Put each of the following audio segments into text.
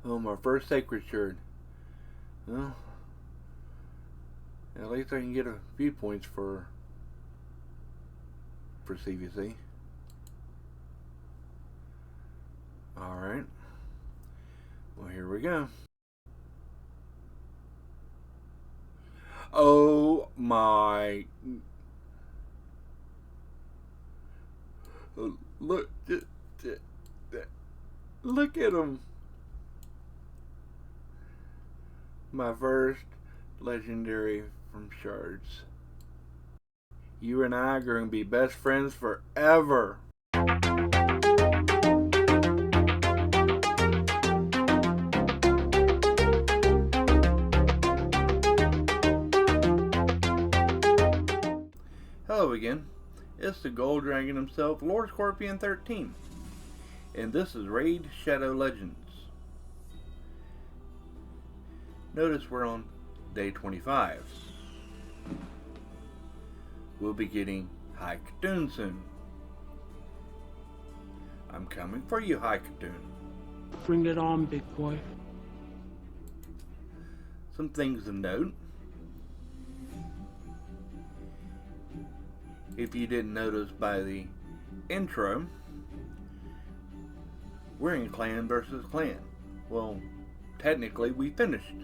Oh, my first sacred shard. Well, at least I can get a few points for CvC. Alright. Well, here we go. Oh my. Look. Look at him. My first legendary from shards. You and I are going to be best friends forever. Hello again. It's the Gold Dragon himself, Lord Scorpion 13. And this is Raid Shadow Legends. Notice we're on day 25. We'll be getting High Khtoon soon. I'm coming for you, High Khtoon. Bring it on, big boy. Some things to note. If you didn't notice by the intro, we're in clan versus clan. Well, technically we finished.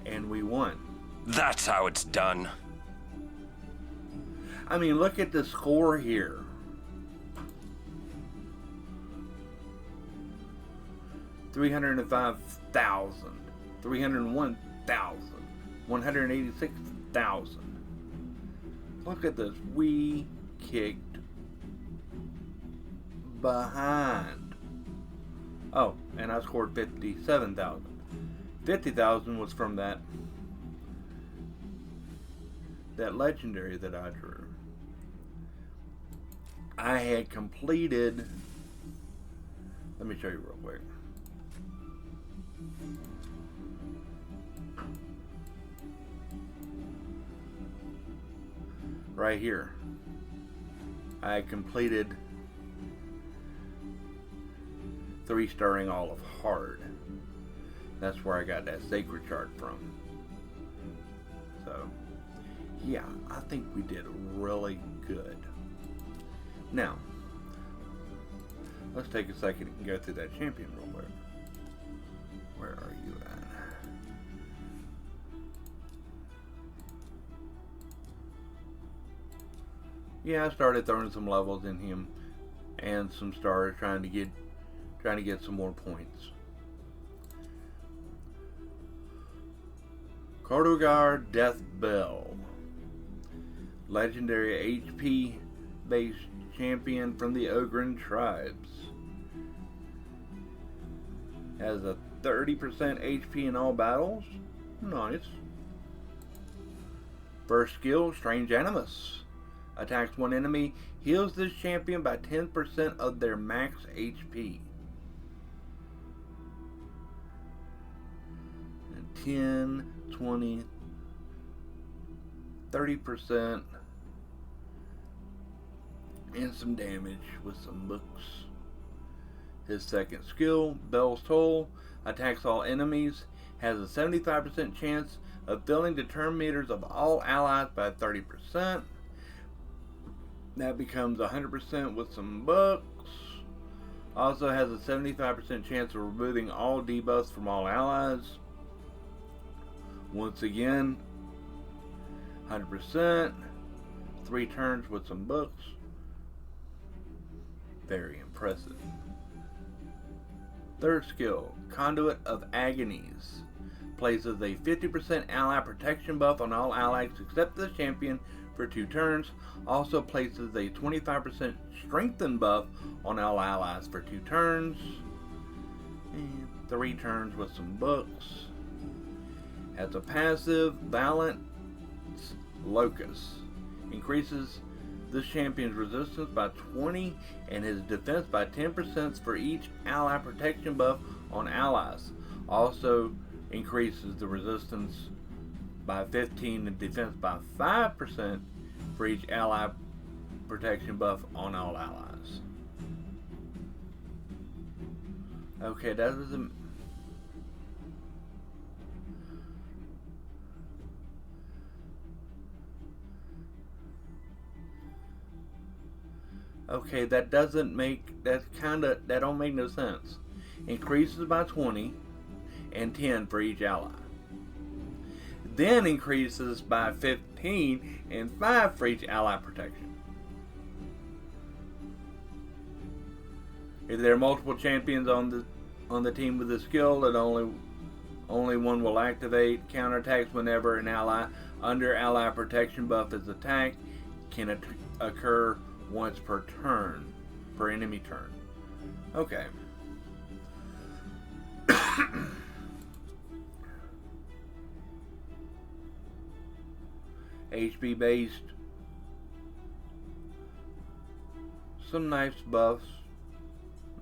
And we won. That's how it's done. I mean, look at the score here. $305,000, 301,000, 186,000. Look at this. We kicked behind. Oh, and I scored 57,000. 50,000 was from that legendary that I drew. I had completed. Let me show you real quick. Right here, I completed 3-starring all of hard. That's where I got that sacred chart from. So, yeah, I think we did really good. Now, let's take a second and go through that champion real quick. Where are you at? Yeah, I started throwing some levels in him and some stars, trying to get some more points. Khordogar Death Bell, legendary HP based champion from the Ogren tribes. Has a 30% HP in all battles. Nice. First skill, Strange Animus. Attacks one enemy, heals this champion by 10% of their max HP. And 10, 20, 30%. And some damage with some books. His second skill, Bell's Toll, attacks all enemies, has a 75% chance of filling the turn meters of all allies by 30%. That becomes 100% with some books. Also has a 75% chance of removing all debuffs from all allies. Once again, 100%. 3 turns with some books. Very impressive. Third skill, Conduit of Agonies. Places a 50% ally protection buff on all allies except the champion for 2 turns. Also places a 25% strengthen buff on all allies for 2 turns. And 3 turns with some books. Has a passive, Valiant Locust. Increases this champion's resistance by 20 and his defense by 10% for each ally protection buff on allies. Also increases the resistance by 15 and defense by 5% for each ally protection buff on all allies. Okay, that doesn't... Okay, that doesn't make... That don't make no sense. Increases by 20 and 10 for each ally. Then increases by 15 and 5 for each ally protection. If there are multiple champions on the team with the skill, then only one will activate. Counterattacks whenever an ally under ally protection buff is attacked can occur once per turn, per enemy turn. Okay. HP based. Some nice buffs.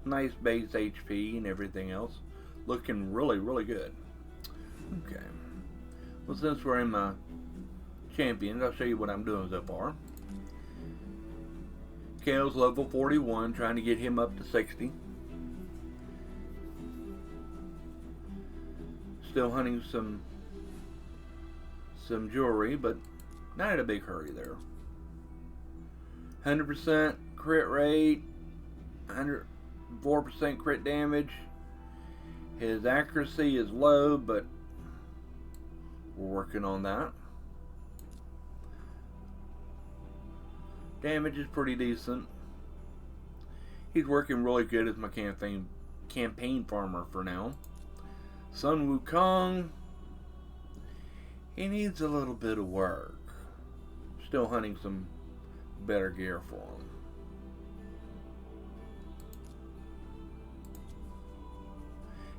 Nice base HP and everything else. Looking really, really good. Okay. Well, since we're in my champions, I'll show you what I'm doing so far. Kale's level 41, trying to get him up to 60. Still hunting some jewelry, but not in a big hurry there. 100% crit rate, 104% crit damage. His accuracy is low, but we're working on that. Damage is pretty decent. He's working really good as my campaign farmer for now. Sun Wukong, he needs a little bit of work. Still hunting some better gear for him.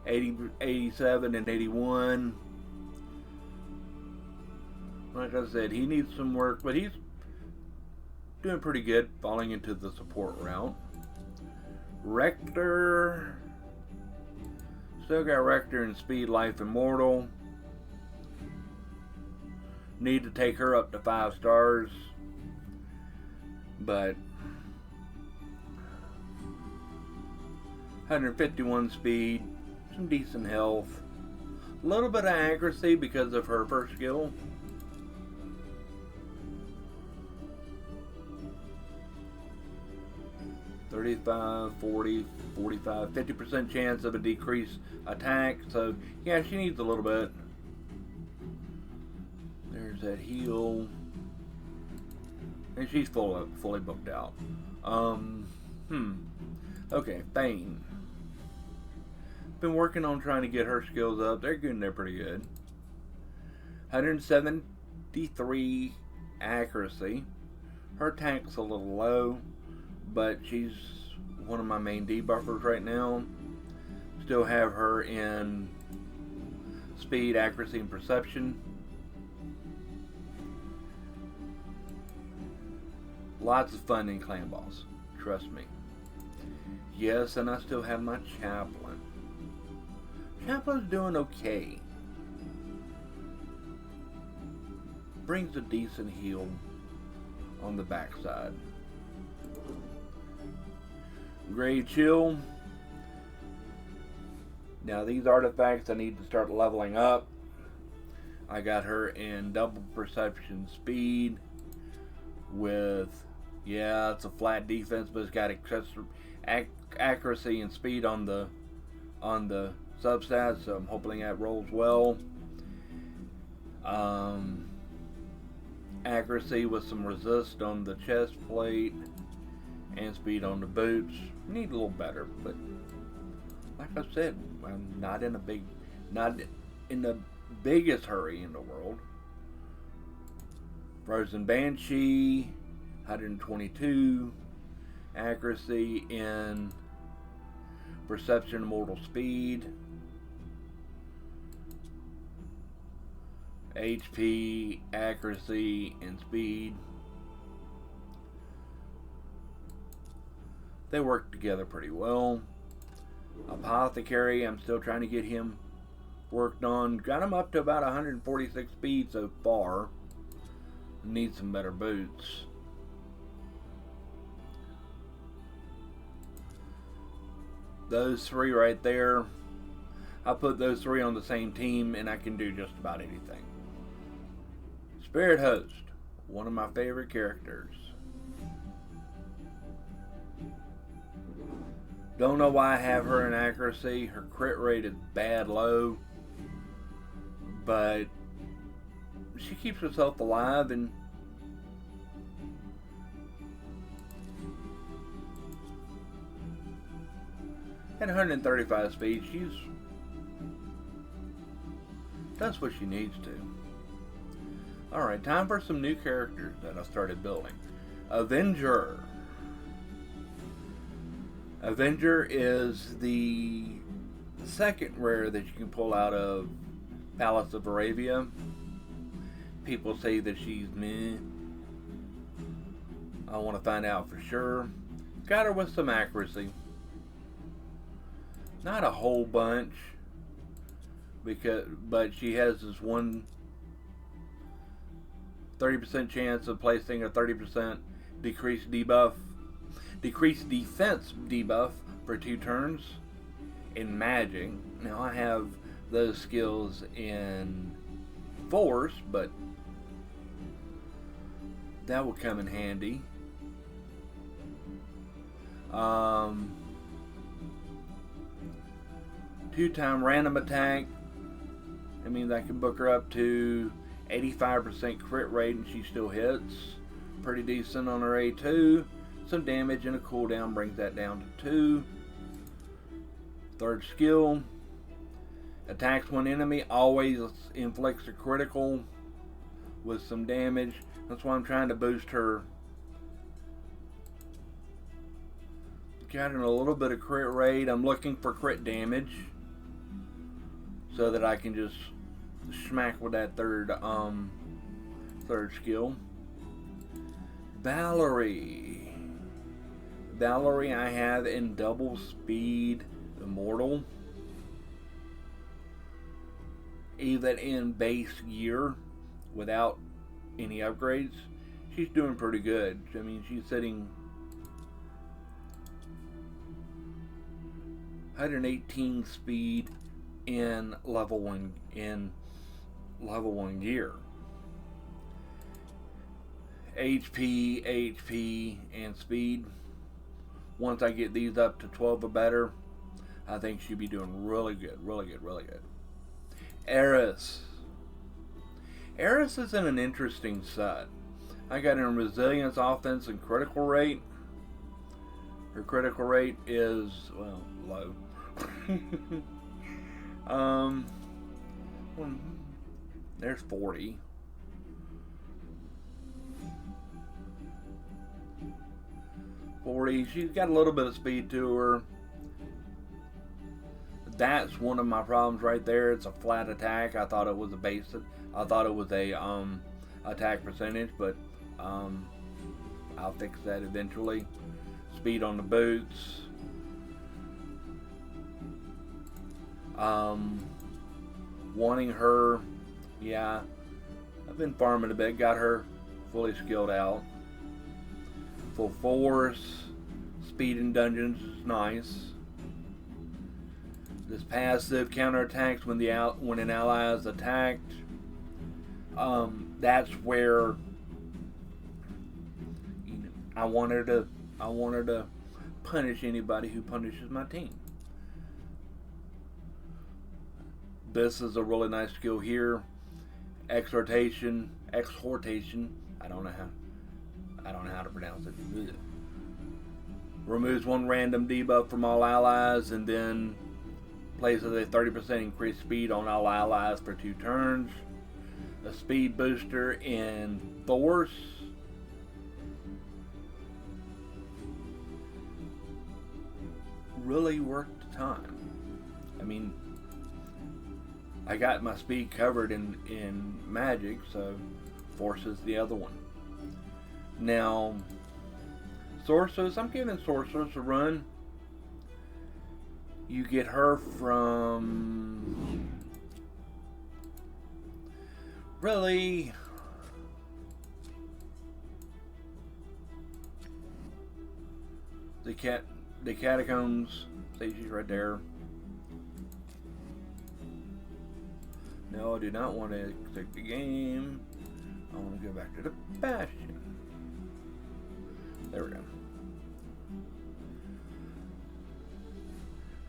'80, 87 and 81. Like I said, he needs some work, but he's doing pretty good, falling into the support route. Rector, still got Rector and Speed Life Immortal. Need to take her up to 5 stars, but 151 speed, some decent health, a little bit of accuracy because of her first skill. $35, $40, $45, 50% chance of a decreased attack. So yeah, she needs a little bit. There's that heal, and she's fully booked out. Okay, Thane. Been working on trying to get her skills up. They're getting there pretty good. 173 accuracy. Her attack's a little low, but she's one of my main debuffers right now. Still have her in speed, accuracy, and perception. Lots of fun in Clan Boss, trust me. Yes, and I still have my Chaplain. Chaplain's doing okay. Brings a decent heal on the backside. Gray Chill. Now these artifacts I need to start leveling up. I got her in double perception speed with, yeah, it's a flat defense, but it's got accuracy and speed on the substats, so I'm hoping that rolls well. Accuracy with some resist on the chest plate and speed on the boots. Need a little better, but like I said, I'm not in the biggest hurry in the world. Frozen Banshee, 122 accuracy in perception, mortal speed, HP, accuracy, and speed. They work together pretty well. Apothecary, I'm still trying to get him worked on. Got him up to about 146 speed so far. Need some better boots. those three right there, I put those three on the same team and I can do just about anything. Spirit Host, one of my favorite characters. Don't know why I have her in accuracy. Her crit rate is bad low, but she keeps herself alive and at 135 speed, she's does what she needs to. Alright, time for some new characters that I started building. Avenger. Avenger is the second rare that you can pull out of Palace of Arabia. People say that she's meh. I want to find out for sure. Got her with some accuracy. Not a whole bunch, but she has this one 30% chance of placing a 30% decreased defense debuff for 2 turns in magic. Now I have those skills in force, but that will come in handy. 2-time random attack. That means I can book her up to 85% crit rate and she still hits. Pretty decent on her A2. Some damage and a cooldown brings that down to 2. Third skill. Attacks one enemy. Always inflicts a critical with some damage. That's why I'm trying to boost her. Got in a little bit of crit rate. I'm looking for crit damage so that I can just smack with that third skill. Valerie I have in double speed immortal, even in base gear without any upgrades. She's doing pretty good. I mean, she's sitting 118 speed in level 1 gear. HP, and speed. Once I get these up to 12 or better, I think she'll be doing really good. Eris is in an interesting set. I got in resilience, offense, and critical rate. Her critical rate is, well, low. There's 40. She's got a little bit of speed to her. That's one of my problems right there. It's a flat attack. I thought it was a base. I thought it was a attack percentage, but I'll fix that eventually. Speed on the boots. Wanting her, yeah, I've been farming a bit, got her fully skilled out. Full force, speed in dungeons is nice. This passive counterattacks when an ally is attacked. That's where I want her to punish anybody who punishes my team. This is a really nice skill here. Exhortation. I don't know how to pronounce it. Ugh. Removes one random debuff from all allies and then places a 30% increased speed on all allies for 2 turns. A speed booster in force. Really worked the time. I mean, I got my speed covered in magic, so force is the other one. Now, Sorceress, I'm giving Sorceress a run. You get her from really the catacombs See, she's right there. No, I do not want to exit the game. I want to go back to the Bastion. There we go.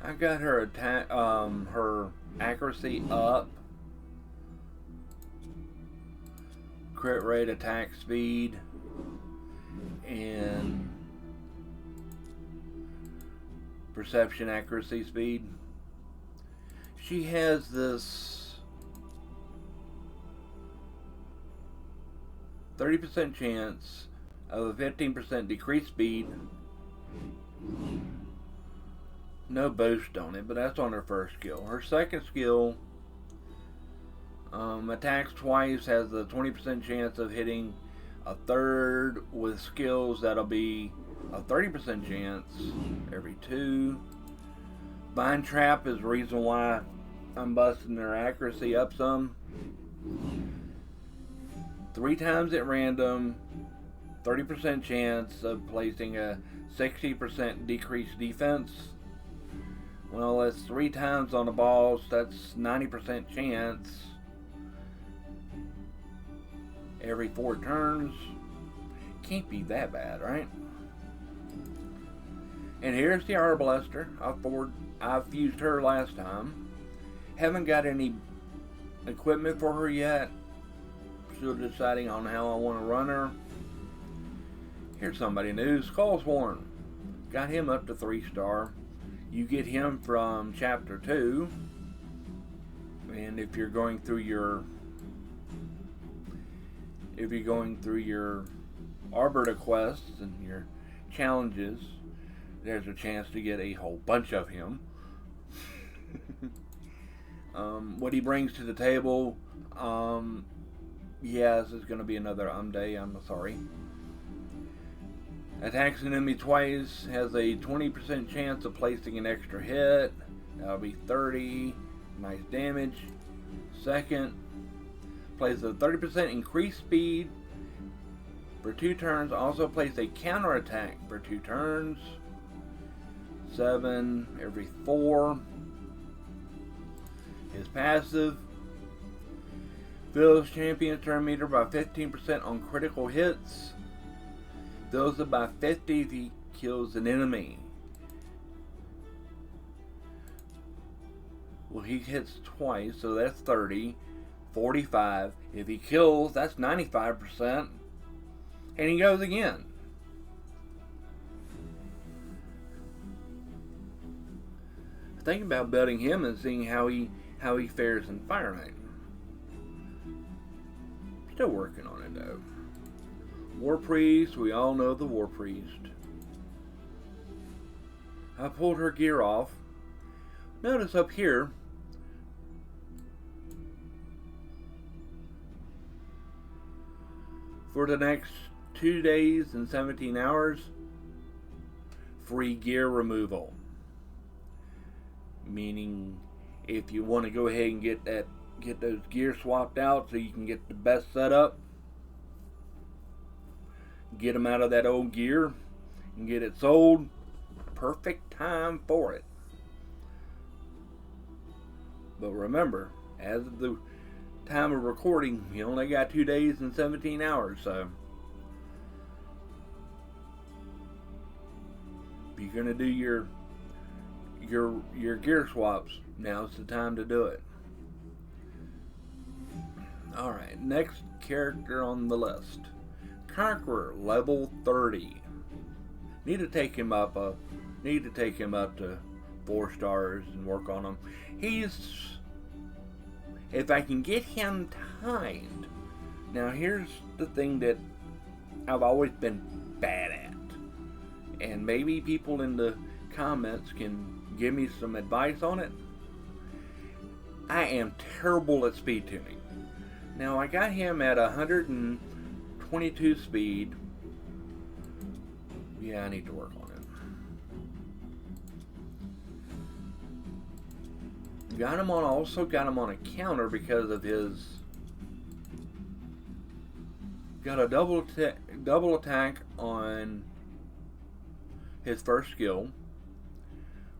I got her attack, her accuracy up, crit rate, attack speed, and perception accuracy speed. She has this 30% chance of a 15% decreased speed. No boost on it, but that's on her first skill. Her second skill, attacks twice, has a 20% chance of hitting a third. With skills, that'll be a 30% chance every 2. Bind Trap is the reason why I'm busting their accuracy up some. 3 times at random, 30% chance of placing a 60% decreased defense. Well, that's 3 times on the balls, that's 90% chance every 4 turns. Can't be that bad, right? And here's the Arbalaster. I've used her last time. Haven't got any equipment for her yet. Still deciding on how I want to run her. Here's somebody new, Skullsworn. Got him up to 3-star. You get him from chapter 2. And if you're going through your Arbiter quests and your challenges, there's a chance to get a whole bunch of him. What he brings to the table, yes, it's going to be another day, I'm sorry. Attacks an enemy twice, has a 20% chance of placing an extra hit. That'll be 30. Nice damage. Second, plays a 30% increased speed for 2 turns. Also plays a counterattack for 2 turns. 7 every 4. His passive fills champion turn meter by 15% on critical hits. Fills it by 50 if he kills an enemy. Well, he hits twice, so that's 30. 45. If he kills, that's 95%. And he goes again. Think about building him and seeing how he fares in Fire Knight. Still working on it though. War Priest, we all know the War Priest. I pulled her gear off. Notice up here, for the next 2 days and 17 hours, free gear removal. Meaning, if you want to go ahead and get those gear swapped out so you can get the best setup, get them out of that old gear and get it sold. Perfect time for it. But remember, as of the time of recording, you only got 2 days and 17 hours, so if you're gonna do your gear swaps, now's the time to do it. Alright, next character on the list. Conqueror, level 30. Need to take him up to 4 stars and work on him. If I can get him timed. Now here's the thing that I've always been bad at. And maybe people in the comments can give me some advice on it. I am terrible at speed tuning. Now I got him at 122 speed. Yeah, I need to work on it. Also got him on a counter because of his. Got a double attack on his first skill,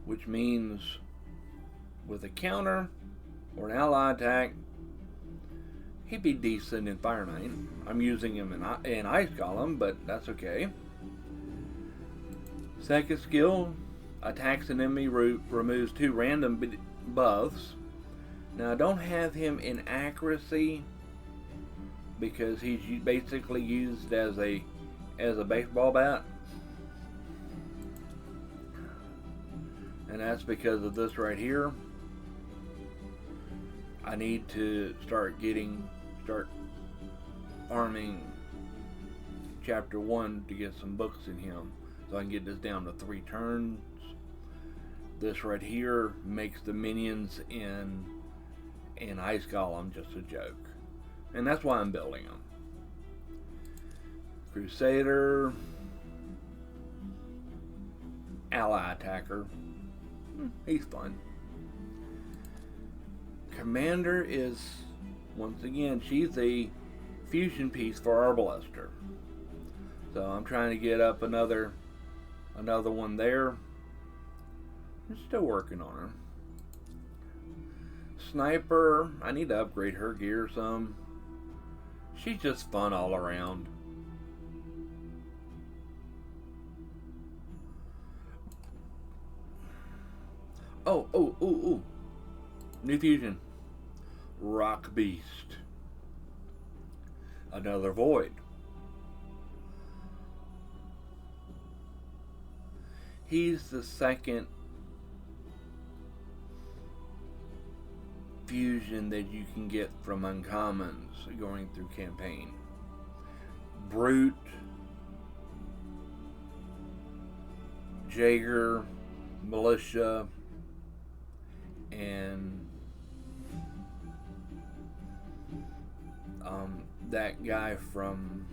which means with a counter or an ally attack, he'd be decent in Fire Knight. I'm using him in Ice Golem, but that's okay. Second skill, attacks an enemy, removes 2 random buffs. Now I don't have him in accuracy because he's basically used as a baseball bat. And that's because of this right here. I need to start farming chapter 1 to get some books in him, so I can get this down to 3 turns. This right here makes the minions in Ice Golem just a joke, and that's why I'm building them. Crusader, ally attacker, he's fun. Commander is, once again, she's a fusion piece for Arbalister. So I'm trying to get up another one there. I'm still working on her. Sniper, I need to upgrade her gear some. She's just fun all around. Oh. New fusion. Rock Beast. Another Void. He's the second fusion that you can get from uncommons going through campaign. Brute, Jaeger, Militia, and that guy from,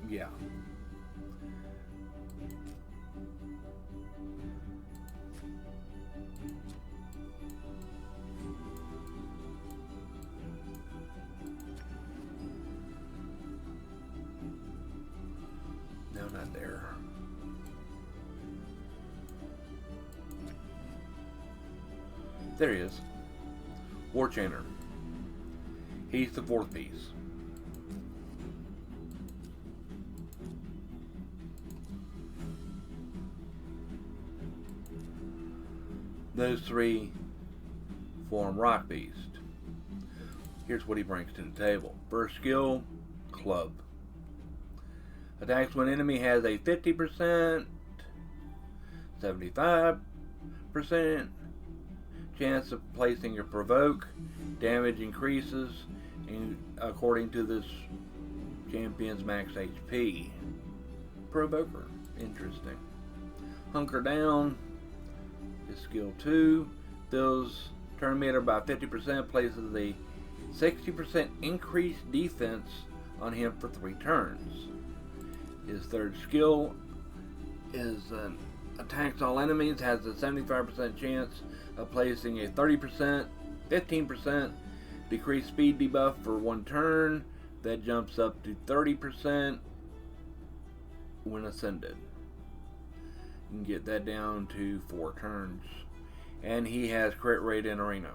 yeah. No, not there. There he is. War Chanter. He's the 4th piece. Those 3 form Rock Beast. Here's what he brings to the table. First skill, Club. Attacks when enemy has a 50%, 75% chance of placing a provoke. Damage increases according to this champion's max HP. Provoker. Interesting. Hunker Down is skill 2. Fills turn meter by 50%, places a 60% increased defense on him for 3 turns. His third skill is attacks all enemies, has a 75% chance of placing a 30%, 15% decreased speed debuff for 1 turn. That jumps up to 30% when ascended. You can get that down to 4 turns. And he has crit rate in arena.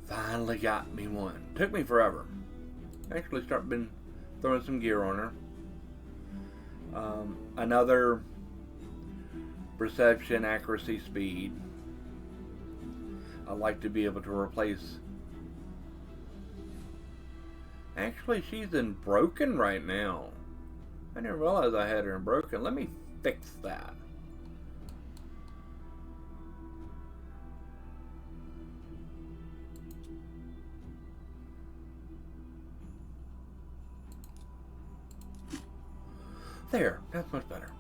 Finally got me one. Took me forever. Actually been throwing some gear on her. Another perception, accuracy, speed. I like to be able to replace. Actually, she's in broken right now. I didn't realize I had her in broken. Let me fix that. There, that's much better.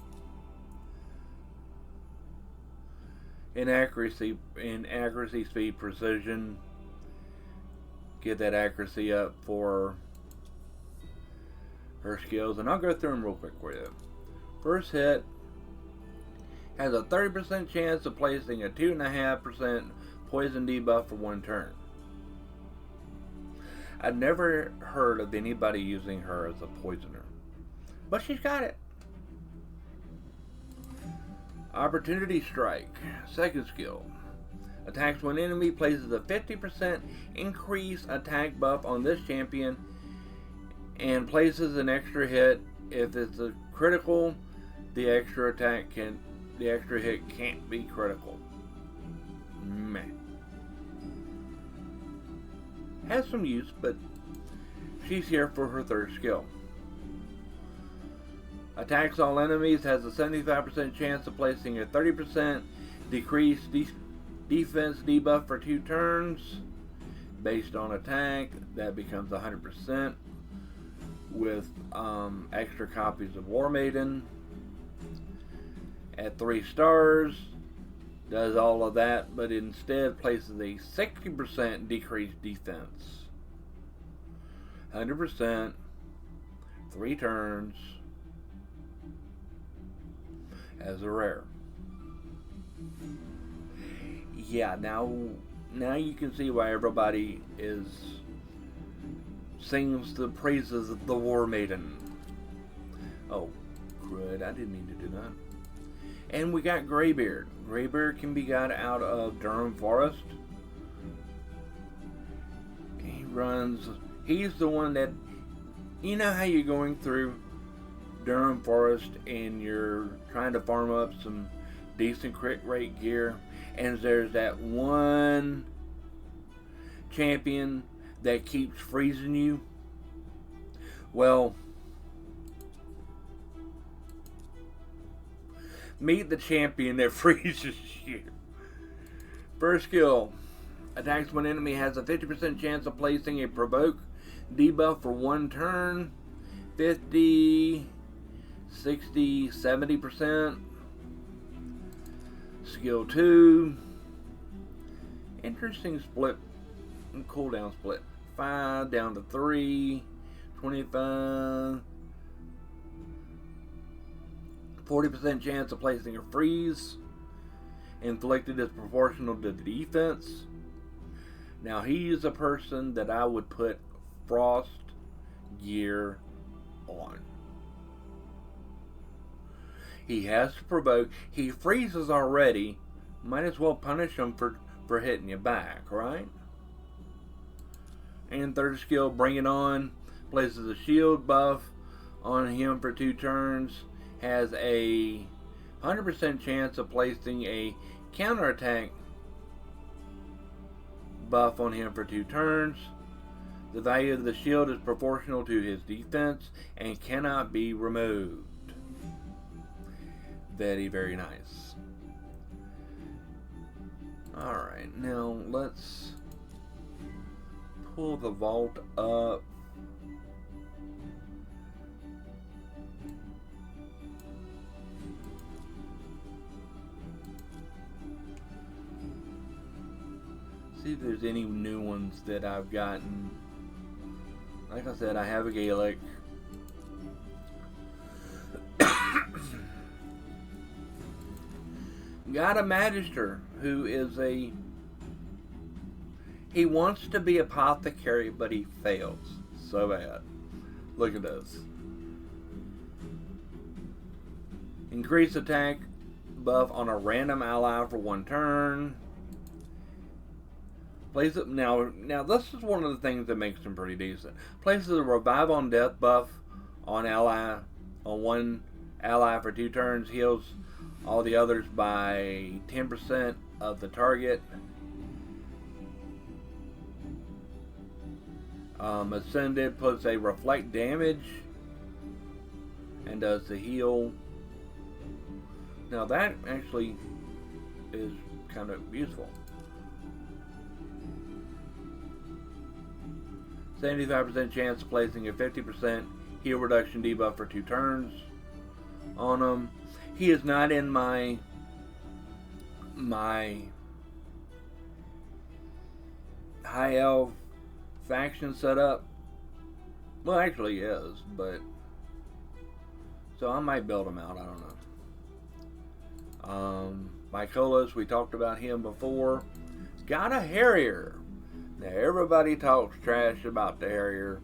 In accuracy, speed, precision. Get that accuracy up for her skills, and I'll go through them real quick for you. First hit has a 30% chance of placing a 2.5% poison debuff for 1 turn. I've never heard of anybody using her as a poisoner, but she's got it. Opportunity Strike. Second skill. Attacks one enemy, places a 50% increase attack buff on this champion, and places an extra hit. If it's a critical, the extra hit can't be critical. Meh. Has some use, but she's here for her third skill. Attacks all enemies, has a 75% chance of placing a 30% decreased defense debuff for 2 turns. Based on attack, that becomes 100% with extra copies of War Maiden. At 3 stars, does all of that, but instead places a 60% decreased defense. 100%, 3 turns, as a rare. Yeah, now you can see why everybody sings the praises of the War Maiden. Oh, crud, I didn't mean to do that. And we got Greybeard. Greybeard can be got out of Durham Forest. He's the one that, you know how you're going through Durham Forest and you're trying to farm up some decent crit rate gear, and there's that one champion that keeps freezing you. Well, meet the champion that freezes you. First skill. Attacks when enemy has a 50% chance of placing a provoke debuff for 1 turn. 50, 60, 70%. Skill 2. Interesting split. Cooldown split. 5 down to 3. 25. 40% chance of placing a freeze. Inflicted is proportional to the defense. Now he's a person that I would put frost gear on. He has to provoke. He freezes already. Might as well punish him for hitting you back, right? And third skill, Bring It On. Places a shield buff on him for 2 turns. Has a 100% chance of placing a counterattack buff on him for 2 turns. The value of the shield is proportional to his defense and cannot be removed. Very, very nice. Alright, now let's pull the vault up. See if there's any new ones that I've gotten. Like I said, I have a Gaelic. Got a Magister who is he wants to be apothecary, but he fails so bad. Look at this. Increase attack buff on a random ally for 1 turn. Places now this is one of the things that makes him pretty decent. Places a revive on death buff on one ally for 2 turns. Heals all the others by 10% of the target. Ascended puts a reflect damage and does the heal. Now that actually is kind of useful. 75% chance of placing a 50% heal reduction debuff for 2 turns on him. He is not in my high elf faction setup. Well, actually he is, but so I might build him out. I don't know. Mykolas, we talked about him before. Got a Harrier. Now everybody talks trash about the Harrier.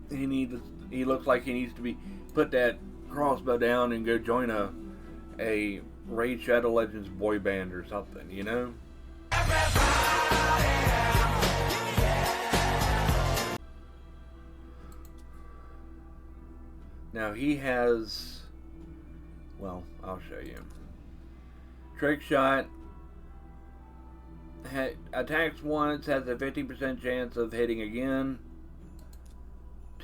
He looks like he needs to be put that crossbow down and go join a a Raid Shadow Legends boy band or something, you know? Now he has, well, I'll show you. Trick Shot. Attacks once, has a 50% chance of hitting again.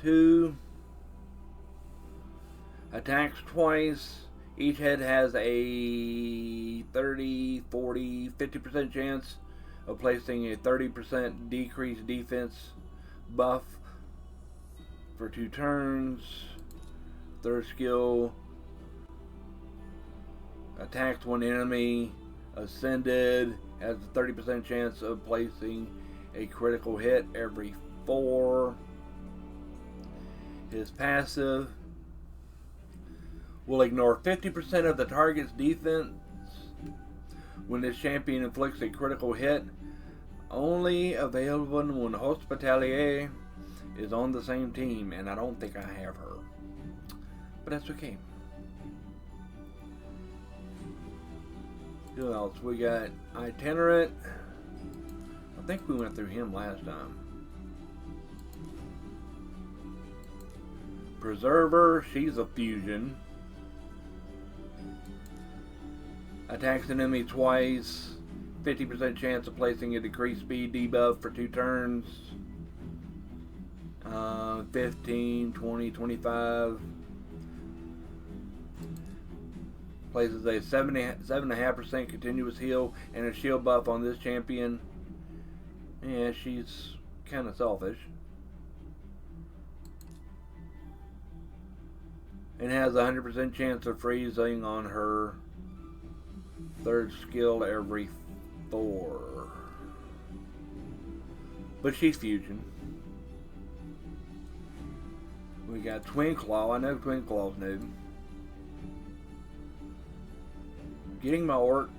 2. Attacks twice. Each head has a 30, 40, 50% chance of placing a 30% decreased defense buff for 2 turns. Third skill. Attacks one enemy. Ascended. Has a 30% chance of placing a critical hit every 4. His passive will ignore 50% of the target's defense when this champion inflicts a critical hit. Only available when Hospitalier is on the same team, and I don't think I have her. But that's okay. Who else? We got Itinerant. I think we went through him last time. Preserver. She's a fusion. Attacks an enemy twice. 50% chance of placing a decreased speed debuff for 2 turns. 15, 20, 25. Places a 7.5% continuous heal and a shield buff on this champion. Yeah, she's kind of selfish. And has a 100% chance of freezing on her 3rd skill every 4. But she's fusion. We got Twin Claw. I know Twin Claw's new. Getting my orc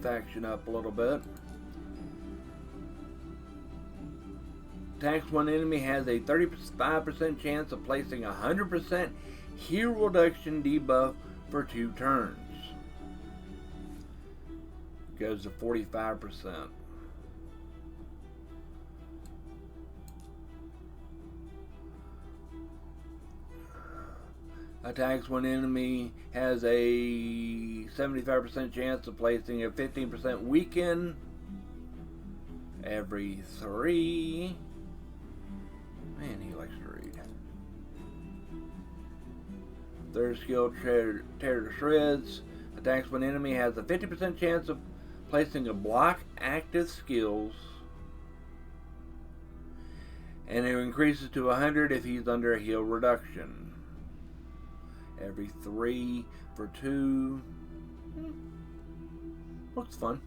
faction up a little bit. Attacks one enemy, has a 35% chance of placing a 100% heal reduction debuff for 2 turns. Goes to 45%. Attacks one enemy, has a 75% chance of placing a 15% weaken every 3. Man, he likes to read. 3rd skill, tear to shreds. Attacks one enemy, has a 50% chance of placing a block active skills. And it increases to 100 if he's under a heal reduction. Every 3 for 2. Looks fun.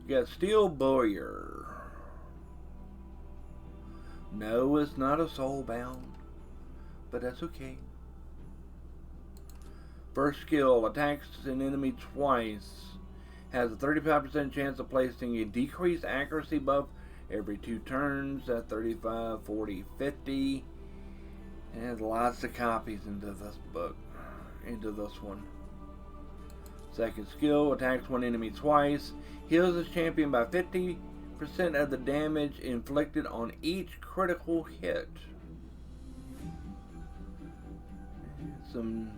You got Steel Bowyer. No, it's not a soulbound, but that's okay. 1st skill, attacks an enemy twice. Has a 35% chance of placing a decreased accuracy buff every 2 turns at 35, 40, 50. And has lots of copies into this book, into this one. 2nd skill, attacks one enemy twice. Heals this champion by 50% of the damage inflicted on each critical hit. Some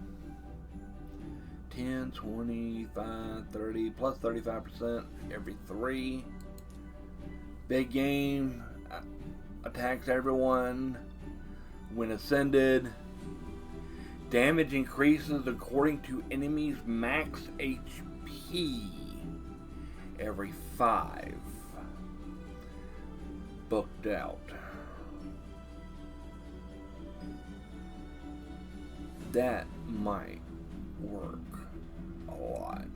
10, 25, 30, plus 35% every 3. Big game, attacks everyone. When ascended, damage increases according to enemies' max HP every 5. Booked out. That might work a lot.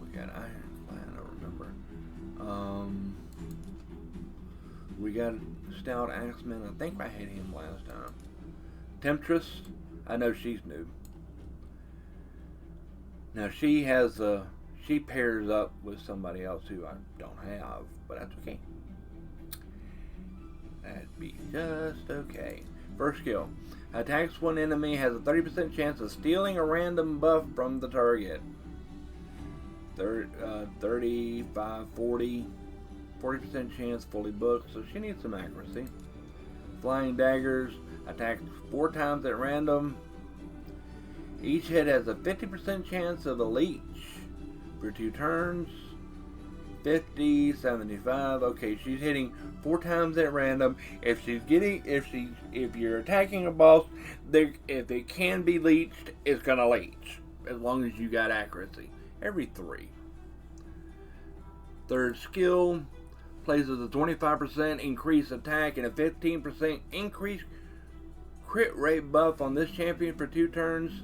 We got Ironclad, I don't remember. We got Stout Axeman. I think I had him last time. Temptress. I know she's new. Now she has she pairs up with somebody else who I don't have, but that's okay. be just okay. First skill. Attacks one enemy, has a 30% chance of stealing a random buff from the target. 35, 40. 40% chance, fully booked, so she needs some accuracy. Flying daggers, attacks 4 times at random. Each hit has a 50% chance of a leech for 2 turns. 50, 75. Okay, she's hitting 4 times at random. If you're attacking a boss, if it can be leeched, it's gonna leech as long as you got accuracy. Every 3. Third skill. Places a 25% increased attack and a 15% increased crit rate buff on this champion for 2 turns.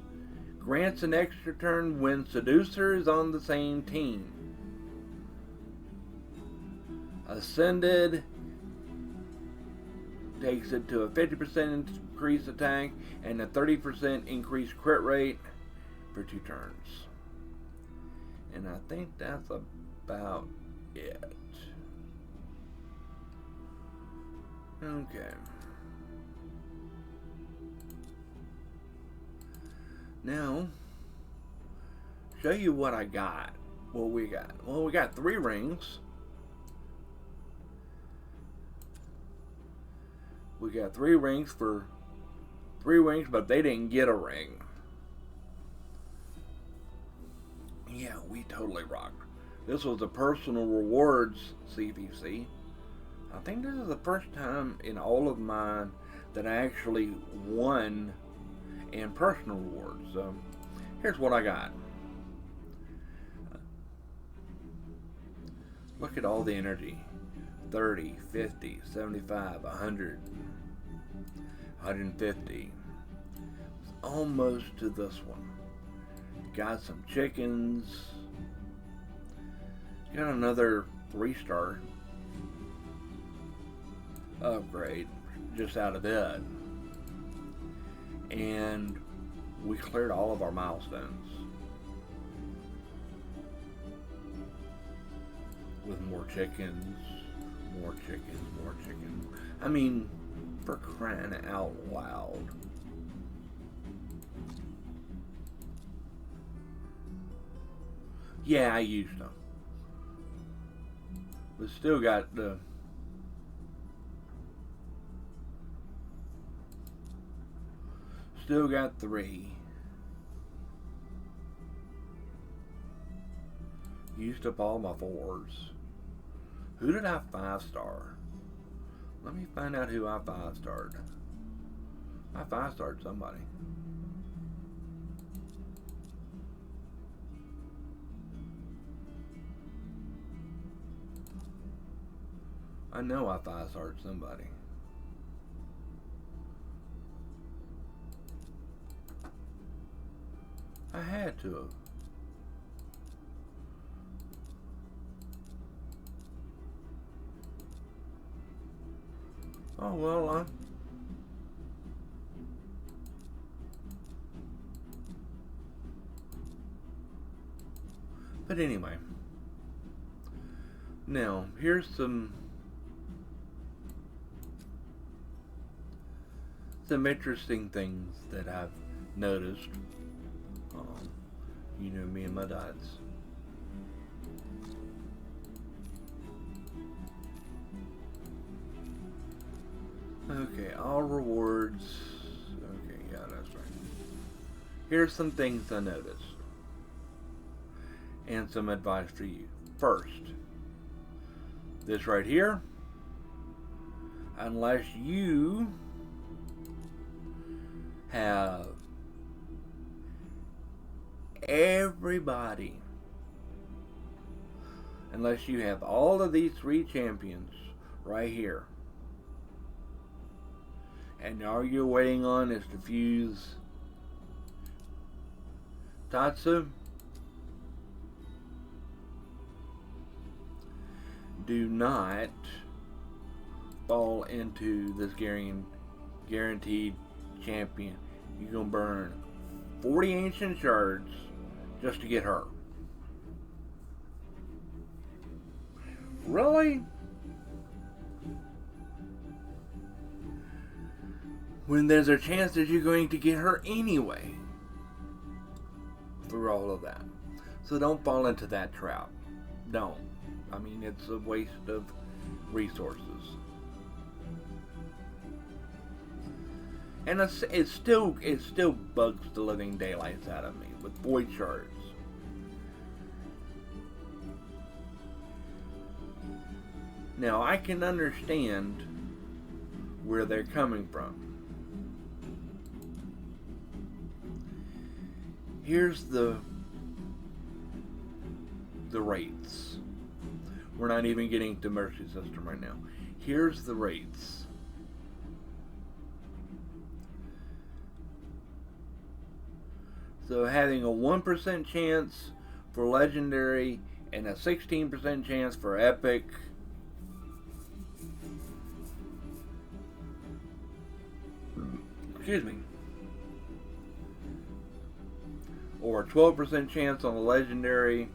Grants an extra turn when Seducer is on the same team. Ascended takes it to a 50% increased attack and a 30% increased crit rate for 2 turns. And I think that's about it. Okay. Now, show you what I got. What we got. Well, we got 3 rings. We got 3 rings for 3 rings, but they didn't get a ring. Yeah, we totally rocked. This was a personal rewards CvC. I think this is the first time in all of mine that I actually won in personal rewards. So here's what I got. Look at all the energy. 30, 50, 75, 100, 150. It's almost to this one. Got some chickens. Got another 3-star upgrade just out of bed. And we cleared all of our milestones with more chickens, more chickens, more chickens. I mean, for crying out loud. Yeah, I used them. But still got the still got 3. Used up all my 4s. Who did I 5-star? Let me find out who I 5-starred. I 5-starred somebody. I know I 5-starred somebody. I had to have. Oh well, but anyway. Now, here's some interesting things that I've noticed. You know me and my dots. Okay, all rewards. Okay, yeah, that's right. Here's some things I noticed. And some advice for you. First, this right here. Unless you have everybody, unless you have all of these 3 champions right here, and all you're waiting on is to fuse Tatsu, do not fall into this guaranteed champion. You're gonna burn 40 ancient shards just to get her. Really? when there's a chance that you're going to get her anyway through all of that. So don't fall into that trap. Don't. I mean, it's a waste of resources. And it still bugs the living daylights out of me with void shards. Now, I can understand where they're coming from. Here's the rates. We're not even getting to Mercy System right now. Here's the rates. So having a 1% chance for Legendary and a 16% chance for Epic. Excuse me. Or a 12% chance on the Legendary,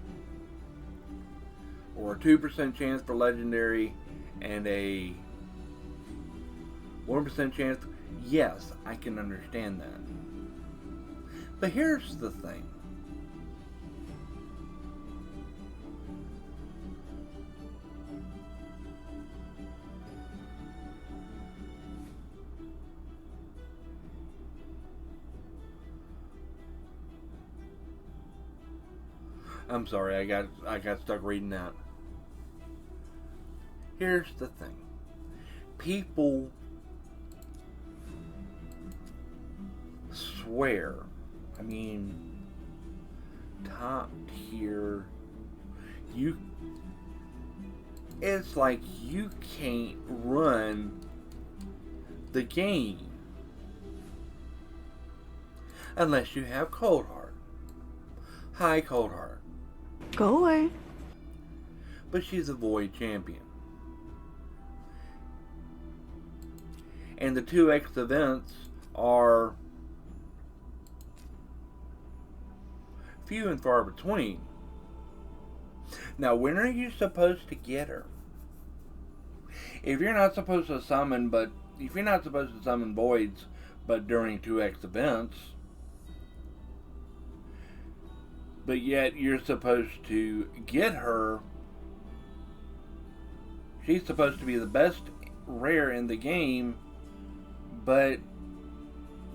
or a 2% chance for Legendary, and a 1% chance. Yes, I can understand that. But here's the thing. I'm sorry, I got stuck reading that. Here's the thing. People swear, I mean, top tier, it's like you can't run the game unless you have Cold Heart. Hi, Cold Heart. Go away. But she's a Void champion. And the 2x events are few and far between. Now, when are you supposed to get her? If you're not supposed to summon voids, but during 2x events, but yet you're supposed to get her, she's supposed to be the best rare in the game, but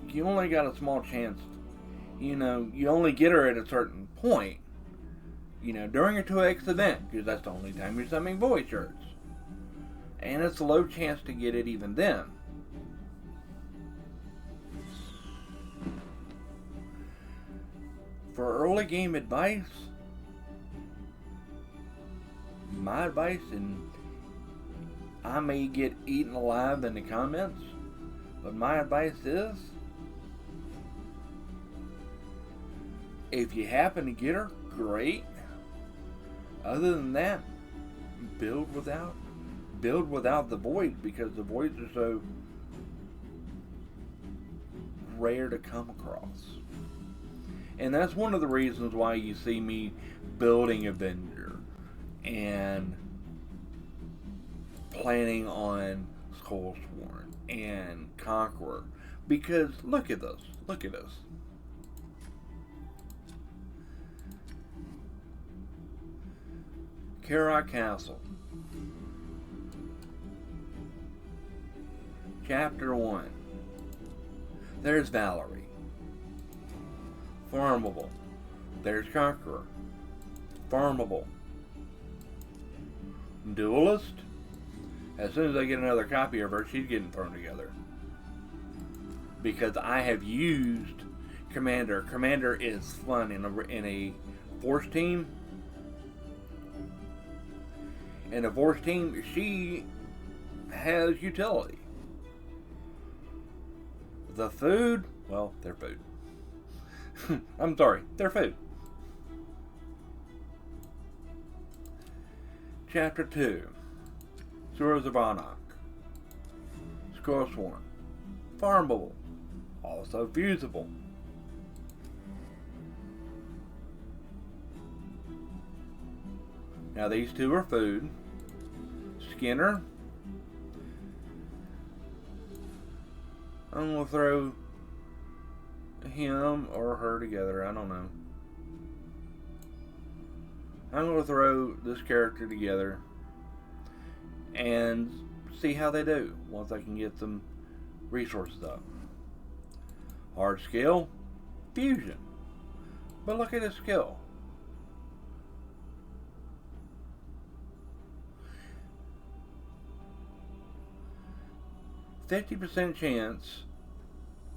you only got a small chance. You only get her at a certain point. During a 2x event, because that's the only time you're summoning void shards. And it's a low chance to get it even then. For early game advice, my advice, and I may get eaten alive in the comments, but my advice is, if you happen to get her, great. Other than that, build without the voids, because the voids are so rare to come across. And that's one of the reasons why you see me building Avenger and planning on Skullsworn and Conqueror. Because look at this. Karak Castle. Chapter 1. There's Valerie. Farmable. There's Conqueror. Farmable. Duelist. As soon as I get another copy of her, she's getting thrown together. Because I have used Commander. Commander is fun in a Force team. In a Force team, she has utility. The food, well, they're food. I'm sorry, they're food. Chapter 2. Swords of Anarch. Skullsworn. Farmable. Also fusible. Now these two are food. Skinner. I'm going to throw him or her together. I don't know. I'm going to throw this character together and see how they do once I can get some resources up. Hard skill, fusion. But look at his skill. %50 chance,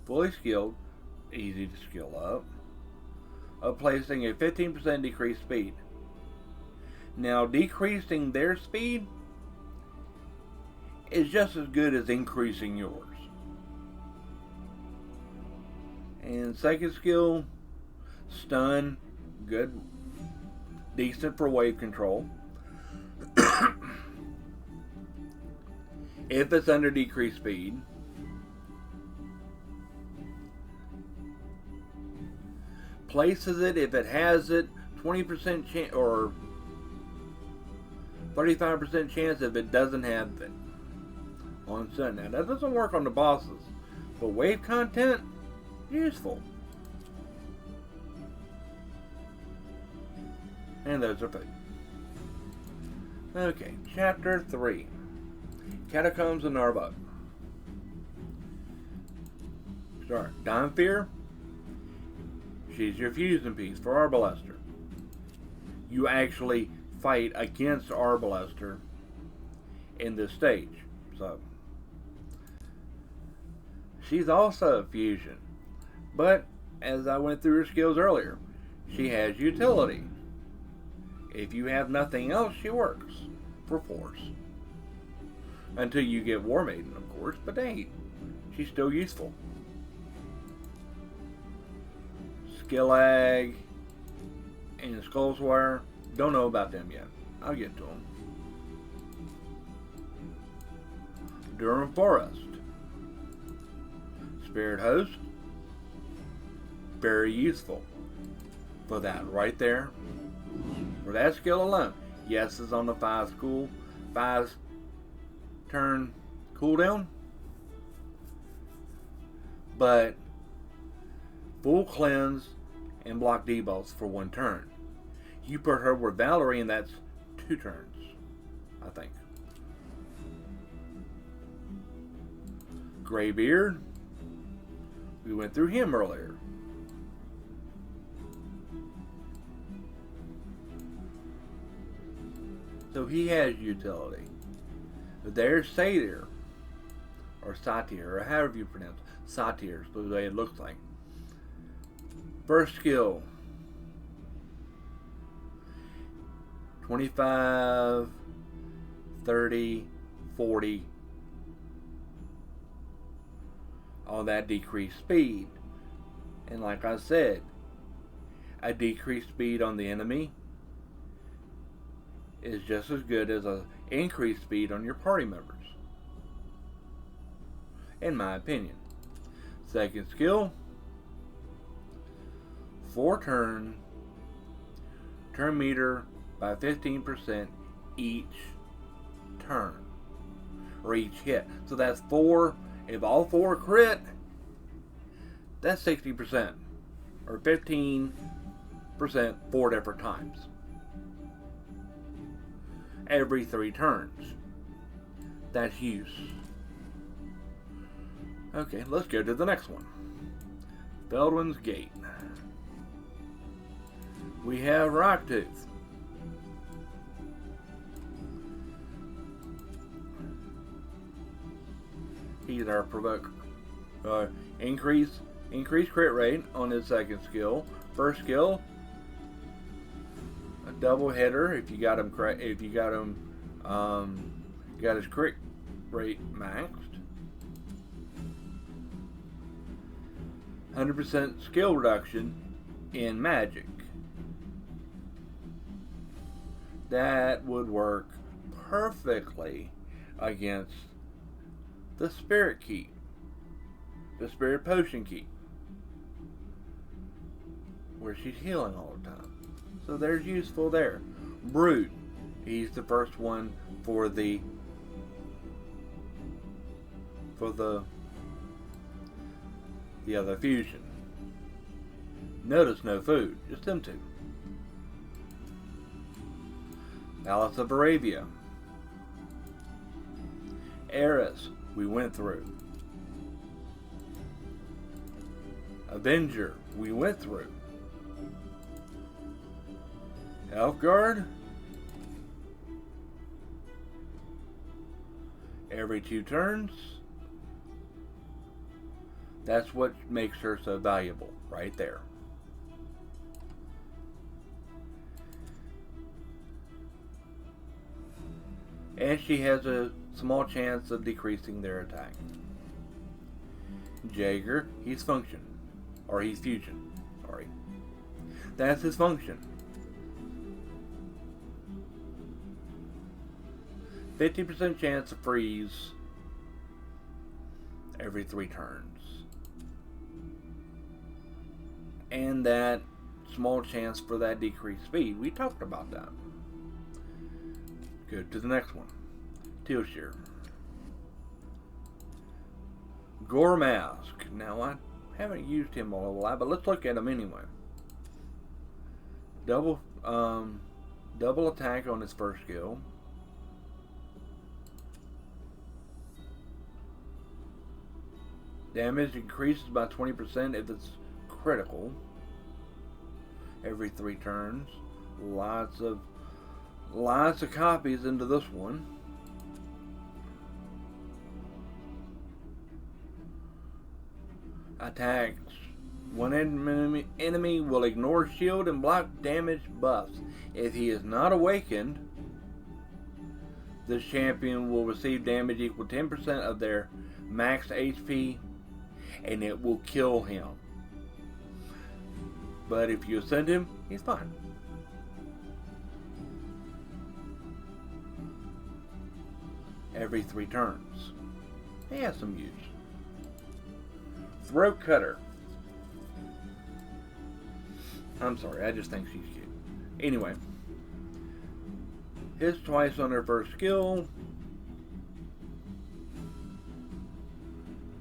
fully skilled, easy to skill up, of placing a 15% decreased speed. Now, decreasing their speed is just as good as increasing yours. And second skill, stun, good, decent for wave control. If it's under decreased speed. Places it if it has it, 20% chance or 35% chance if it doesn't have it on stun. Now that doesn't work on the bosses, but wave content, useful. And those are food. Okay, chapter 3. Catacombs of Narvok. Start. Dimefear. She's your fusion piece for Arbalester. You actually fight against Arbalester in this stage. So she's also a fusion. But as I went through her skills earlier, she has utility. If you have nothing else, she works for force. Until you get War Maiden, of course, but hey, she's still useful. Skillag and Skullswire, don't know about them yet. I'll get to them. Durham Forest. Spirit Host, very useful for that right there. For that skill alone. Yes, it's on the 5 turn cooldown, but full cleanse and block debuffs for 1 turn. You put her with Valerie and that's 2 turns, I think. Greybeard, we went through him earlier. So he has utility. There's Satyr, or Satyr, or however you pronounce it. Satyr is the way it looks like. First skill. 25, 30, 40. All that decreased speed. And like I said, a decreased speed on the enemy is just as good as an increased speed on your party members, in my opinion. Second skill, 4 turn meter by 15% each turn, or each hit. So that's 4, if all 4 crit, that's 60%, or 15% 4 different times. Every 3 turns. That's use. Okay, let's go to the next one. Feldwin's Gate. We have Rocktooth. He's our provoker. Increase crit rate on his second skill. First skill, a double hitter if you got him got his crit rate maxed. 100% skill reduction in magic. That would work perfectly against the spirit key, the spirit potion key, where she's healing all the time. So there's useful there. Brute, he's the first one for the the other fusion. Notice no food, just them two. Palace of Arabia. Eris, we went through. Avenger, we went through. Elfguard, every 2 turns. That's what makes her so valuable, right there. And she has a small chance of decreasing their attack. Jaeger, he's function. Or he's fusion. Sorry. That's his function. 50% chance to freeze every 3 turns. And that small chance for that decreased speed. We talked about that. Go to the next one. Tilshire. Gore Mask. Now I haven't used him a lot, but let's look at him anyway. Double attack on his first skill. Damage increases by 20% if it's critical. Every 3 turns. Lots of copies into this one. Attacks. One enemy will ignore shield and block damage buffs. If he is not awakened, this champion will receive damage equal to 10% of their max HP, and it will kill him. But if you ascend him, he's fine. Every 3 turns. He has some use. Throat Cutter. I'm sorry, I just think she's cute. Anyway. Hits twice on her first skill.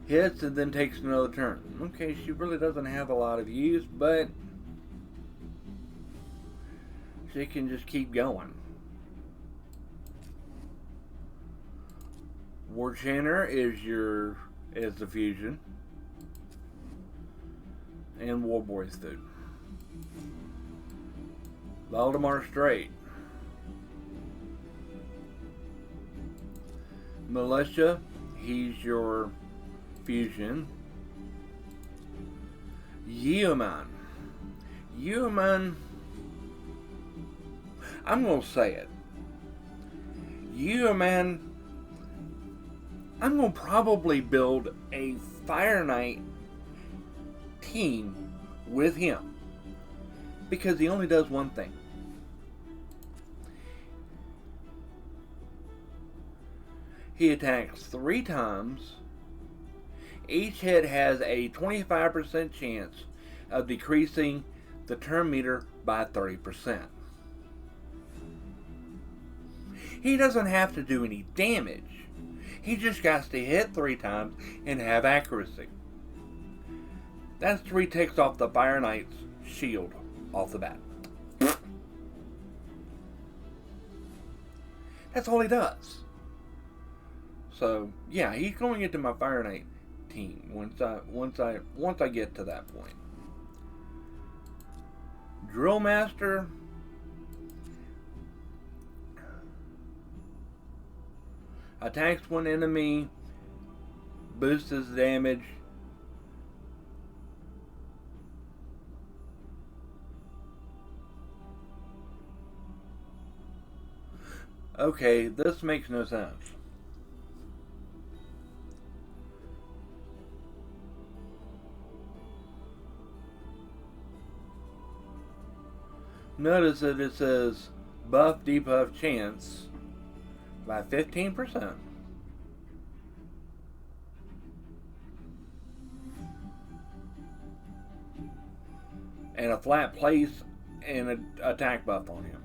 Hits and then takes another turn. Okay, she really doesn't have a lot of use, but she can just keep going. War Chanter is the fusion. And Warboy's food. Valdemar Strait. Militia, he's your fusion. Yeoman. Yeoman, I'm going to say it. Yeoman, I'm going to probably build a Fire Knight team with him. Because he only does one thing. He attacks 3 times. Each hit has a 25% chance of decreasing the turn meter by 30%. He doesn't have to do any damage. He just got to hit 3 times and have accuracy. That's 3 ticks off the Fire Knight's shield off the bat. That's all he does. So yeah, he's going into my Fire Knight team once I get to that point. Drill Master. Attacks one enemy, boosts his damage. Okay, this makes no sense. Notice that it says buff debuff chance by 15%. And a flat place and an attack buff on him.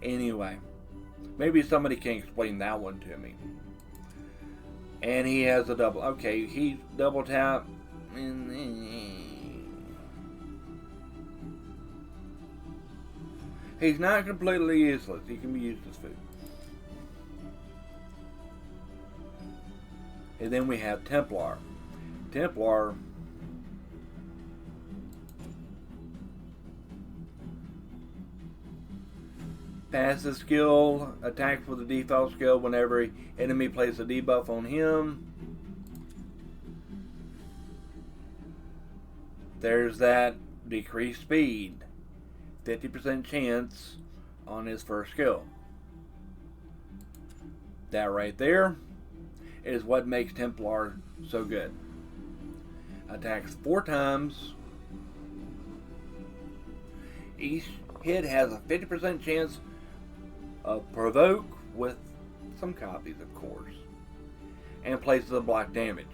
Anyway, maybe somebody can explain that one to me. And he has a double. Okay, he double tap. He's not completely useless. He can be used as food. And then we have Templar. Templar passive skill, attacks with a default skill whenever enemy places a debuff on him. There's that decreased speed. 50% chance on his first skill. That right there is what makes Templar so good. Attacks 4 times. Each hit has a 50% chance of provoke with some copies, of course, and places a block damage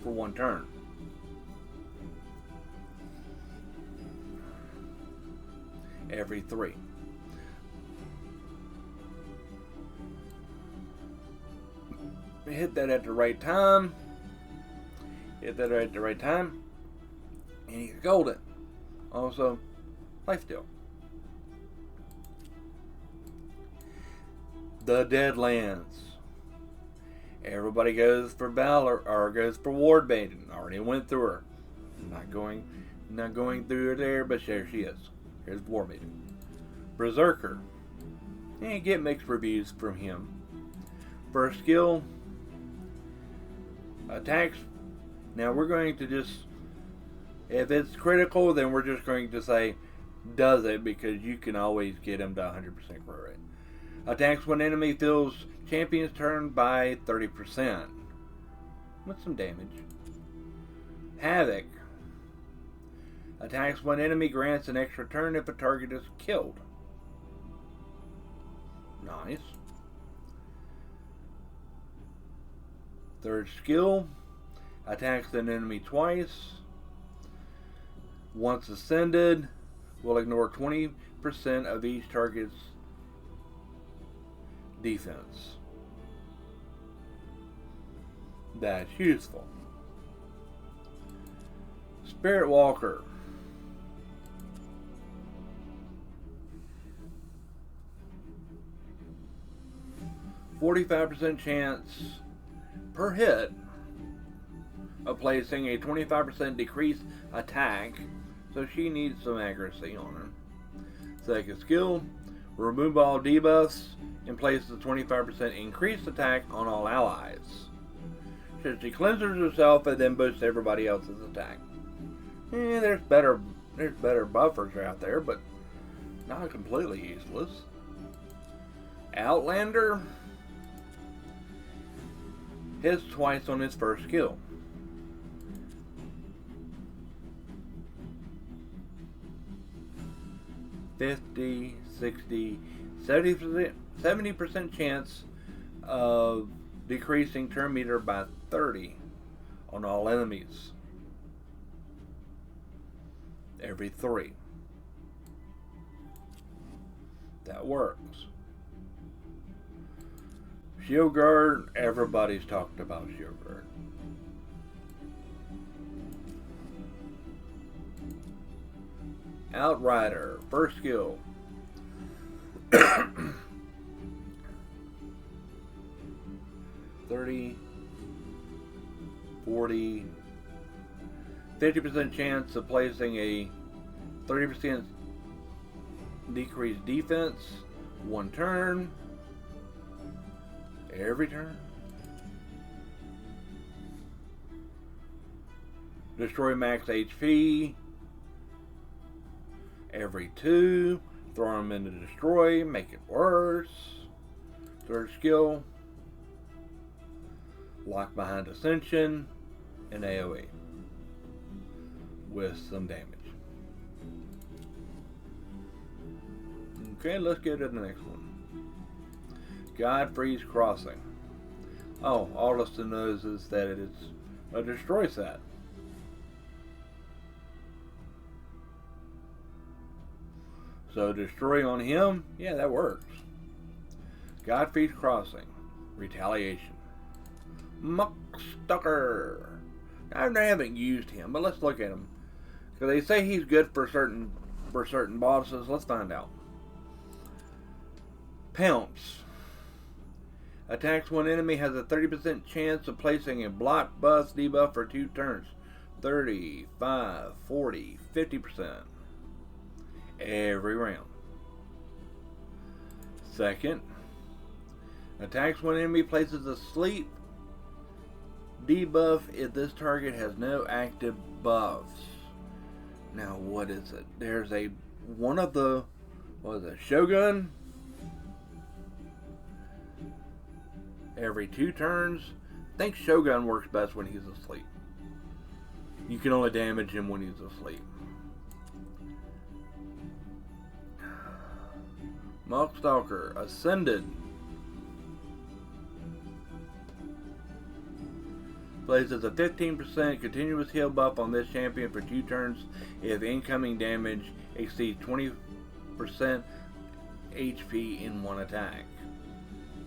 for 1 turn. Every 3. Hit that at the right time. Hit that at the right time. And he's golden. Also, life steal. The Deadlands. Everybody goes for Valor or goes for Ward Maiden. Already went through her. Not going through her there, but there she is. Here's War Maiden. Berserker. You get mixed reviews from him. First skill. Attacks. Now we're going to just, if it's critical, then we're just going to say does it, because you can always get him to 100% crit rate. Attacks when enemy fills champion's turn by 30%. With some damage. Havoc. Attacks when enemy grants an extra turn if a target is killed. Nice. Third skill. Attacks an enemy twice. Once ascended, will ignore 20% of each target's defense. That's useful. Spirit Walker. 45% chance per hit of placing a 25% decreased attack, so she needs some accuracy on her. Second skill, remove all debuffs and places a 25% increased attack on all allies. So she cleanses herself and then boosts everybody else's attack. There's better buffers out there, but not completely useless. Outlander hits twice on his first skill. $50, $60, 70% chance of decreasing turn meter by 30 on all enemies. Every 3. That works. Shield Guard, everybody's talked about Shield Guard. Outrider, first skill. 30, 40, 50% chance of placing a 30% decreased defense, 1 turn, every turn. Destroy max HP every 2. Throw them into destroy, make it worse. Third skill, lock behind Ascension and AoE with some damage. Okay, let's get to the next one. Godfrey's Crossing. Oh, all Alston knows is that it is a destroy set. So destroy on him, yeah, that works. Godfrey's Crossing. Retaliation. Muckstalker. I haven't used him, but let's look at him. Because they say he's good for certain bosses. Let's find out. Pounce. Attacks one enemy, has a 30% chance of placing a block, buff, debuff for 2 turns. 35, 40, 50%. Every round. Second. Attacks one enemy, places a sleep debuff if this target has no active buffs. Now what is it? There's one of the, what is it, Shogun? Every 2 turns. I think Shogun works best when he's asleep. You can only damage him when he's asleep. Muckstalker Ascended. Places a 15% continuous heal buff on this champion for 2 turns if incoming damage exceeds 20% HP in one attack.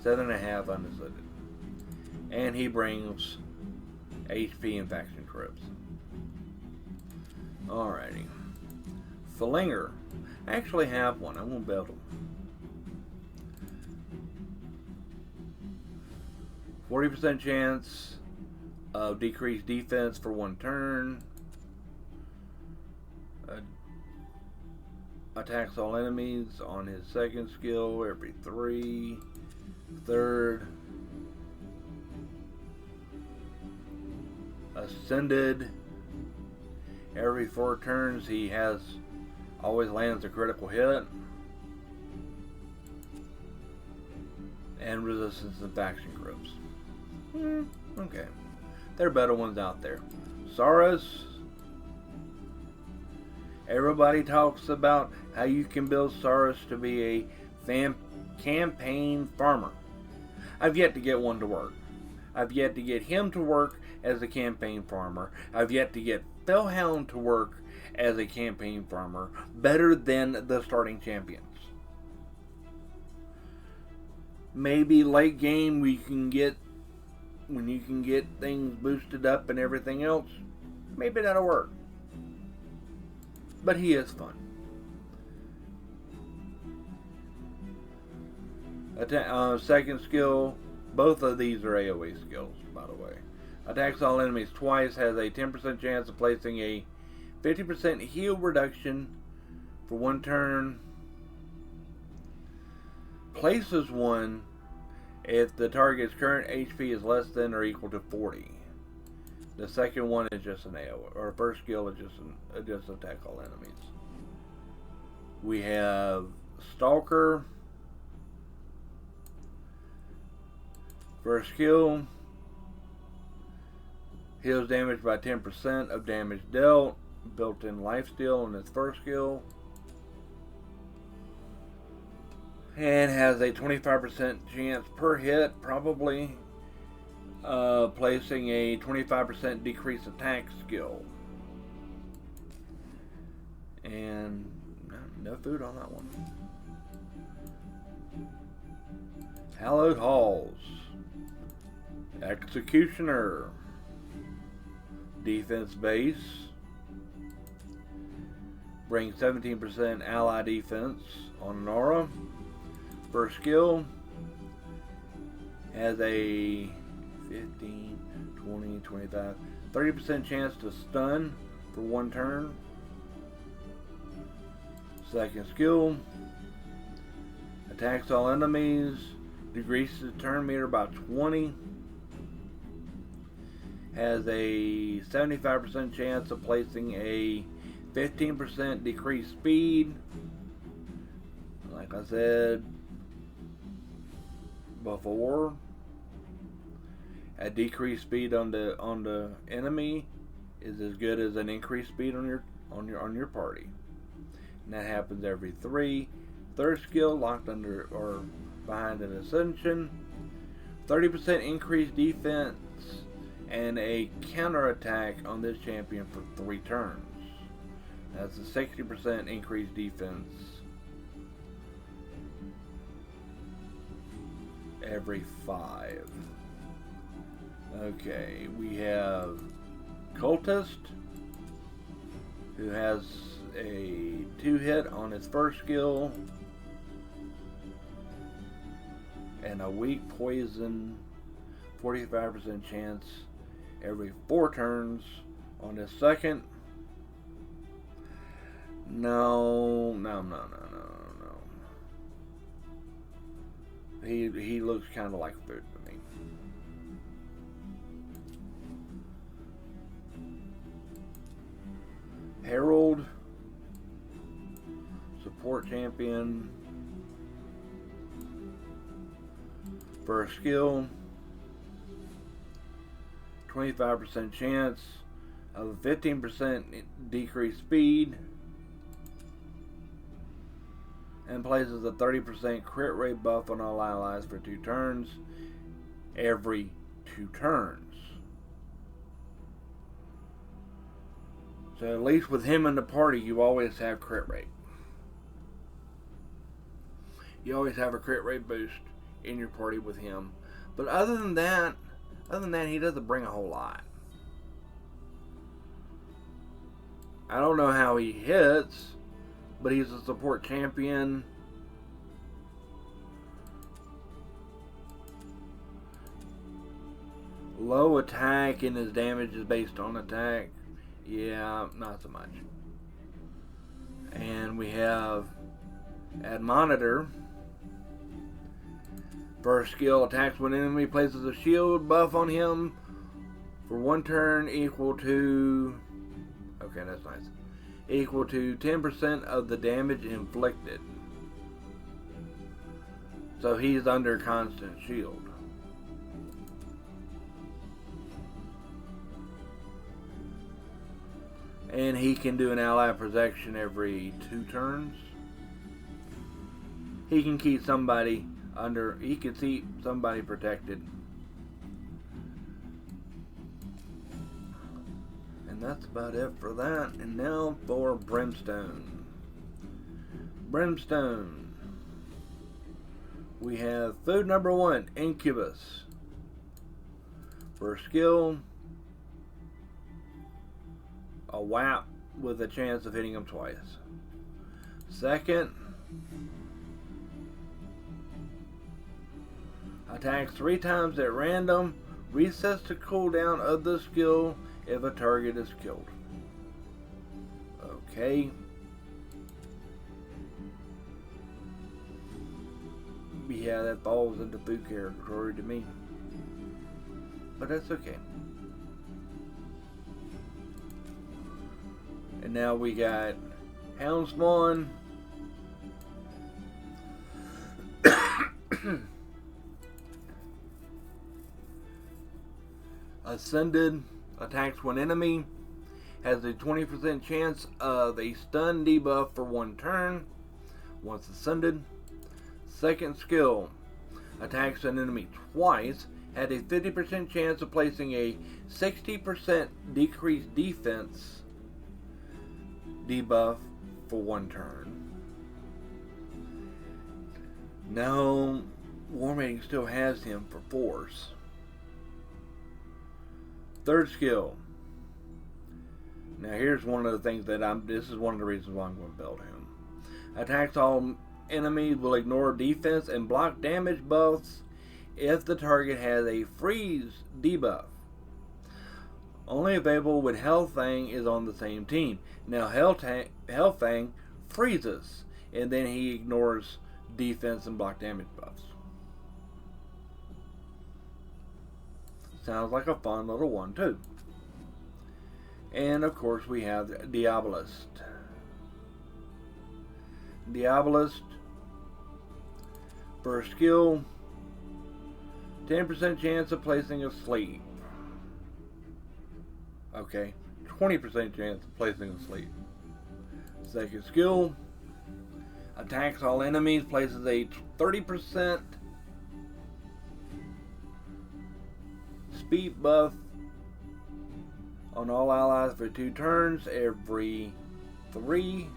7.5 unascended. And he brings HP and faction trips. Alrighty. Flinger. I actually have one. I won't build him. 40% chance of decreased defense for 1 turn. Attacks all enemies on his 2nd skill every 3. 3rd. Ascended. Every 4 turns he always lands a critical hit. And resistance and faction groups. Okay. There are better ones out there. Saurus. Everybody talks about how you can build Saurus to be a campaign farmer. I've yet to get one to work. I've yet to get him to work as a campaign farmer. I've yet to get Fellhound to work as a campaign farmer better than the starting champions. Maybe late game when you can get things boosted up and everything else, maybe that'll work. But he is fun. Second skill, both of these are AoE skills, by the way. Attacks all enemies twice, has a 10% chance of placing a 50% heal reduction for 1 turn. Places one if the target's current HP is less than or equal to 40. The second one is just an AoE, or first skill is just attack all enemies. We have Stalker. First skill, heals damage by 10% of damage dealt. Built-in lifesteal on his first skill. And has a 25% chance per hit, probably placing a 25% decrease attack skill. And no food on that one. Hallowed Halls. Executioner. Defense base. Brings 17% ally defense on an aura. First skill. Has a 15, 20, 25, 30% chance to stun for 1 turn. Second skill. Attacks all enemies. Decreases the turn meter by 20. Has a 75% chance of placing a 15% decreased speed. Like I said before, a decreased speed on the enemy is as good as an increased speed on your party. And that happens every 3. Third skill, locked under or behind an ascension. 30% increased defense and a counterattack on this champion for 3 turns. That's a 60% increased defense every 5. Okay, we have Cultist, who has a 2-hit on his first skill, and a weak poison, 45% chance every 4 turns on his second. No. He looks kind of like food to me. Herald, support champion. First skill, 25% chance of a 15% decreased speed, and places a 30% crit rate buff on all allies for 2 turns every 2 turns. So at least with him in the party, you always have crit rate. You always have a crit rate boost in your party with him. But other than that, he doesn't bring a whole lot. I don't know how he hits, but he's a support champion. Low attack, and his damage is based on attack. Yeah, not so much. And we have Admonitor. First skill, attacks when enemy places a shield buff on him for 1 turn equal to... Okay, that's nice. Equal to 10% of the damage inflicted. So he's under constant shield. And he can do an ally protection every 2 turns. He can keep somebody he can keep somebody protected. And that's about it for that. And now for Brimstone. Brimstone. We have food number 1, Incubus. First skill, a whap with a chance of hitting him twice. Second, attacks 3 times at random, resets the cooldown of the skill if a target is killed. Okay. Yeah, that falls into food territory to me. But that's okay. And now we got Houndspawn. Ascended, attacks one enemy, has a 20% chance of a stun debuff for 1 turn once ascended. Second skill, attacks an enemy twice, had a 50% chance of placing a 60% decreased defense debuff for 1 turn. Now, Warmating still has him for force. Third skill. Now here's one of the things that this is one of the reasons why I'm going to build him. Attacks all enemies will ignore defense and block damage buffs if the target has a freeze debuff. Only available when Hellfang is on the same team. Now Hellfang freezes, and then he ignores defense and block damage buffs. Sounds like a fun little one too. And of course we have Diabolist. Diabolist, first skill, 10% chance of placing asleep. Okay, 20% chance of placing asleep. Second skill, attacks all enemies, places a 30% speed buff on all allies for 2 turns every 3.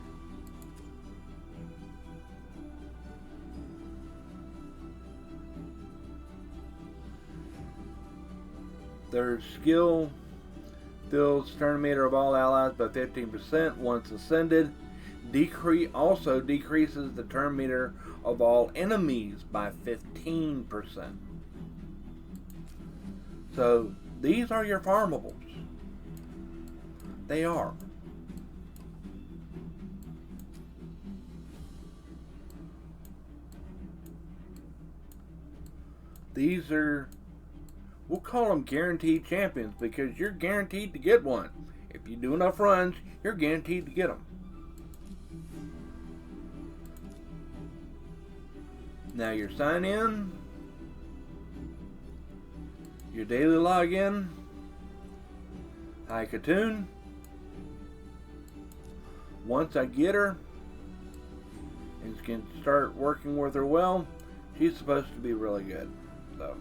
Their skill fills turn meter of all allies by 15% once ascended. Also decreases the turn meter of all enemies by 15%. So these are your farmables. They are. These are, we'll call them guaranteed champions because you're guaranteed to get one. If you do enough runs, you're guaranteed to get them. Now your sign in, your daily login, hi Katoon. Once I get her and can start working with her well, she's supposed to be really good. So,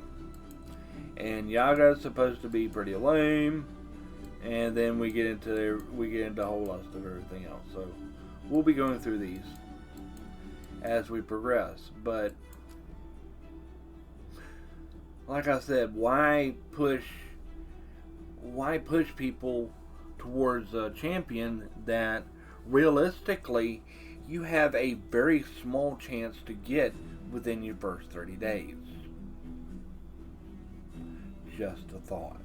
and Yaga's supposed to be pretty lame, and then we get into a whole lot of everything else. So we'll be going through these as we progress. But like I said, why push people towards a champion that realistically you have a very small chance to get within your first 30 days? Just a thought.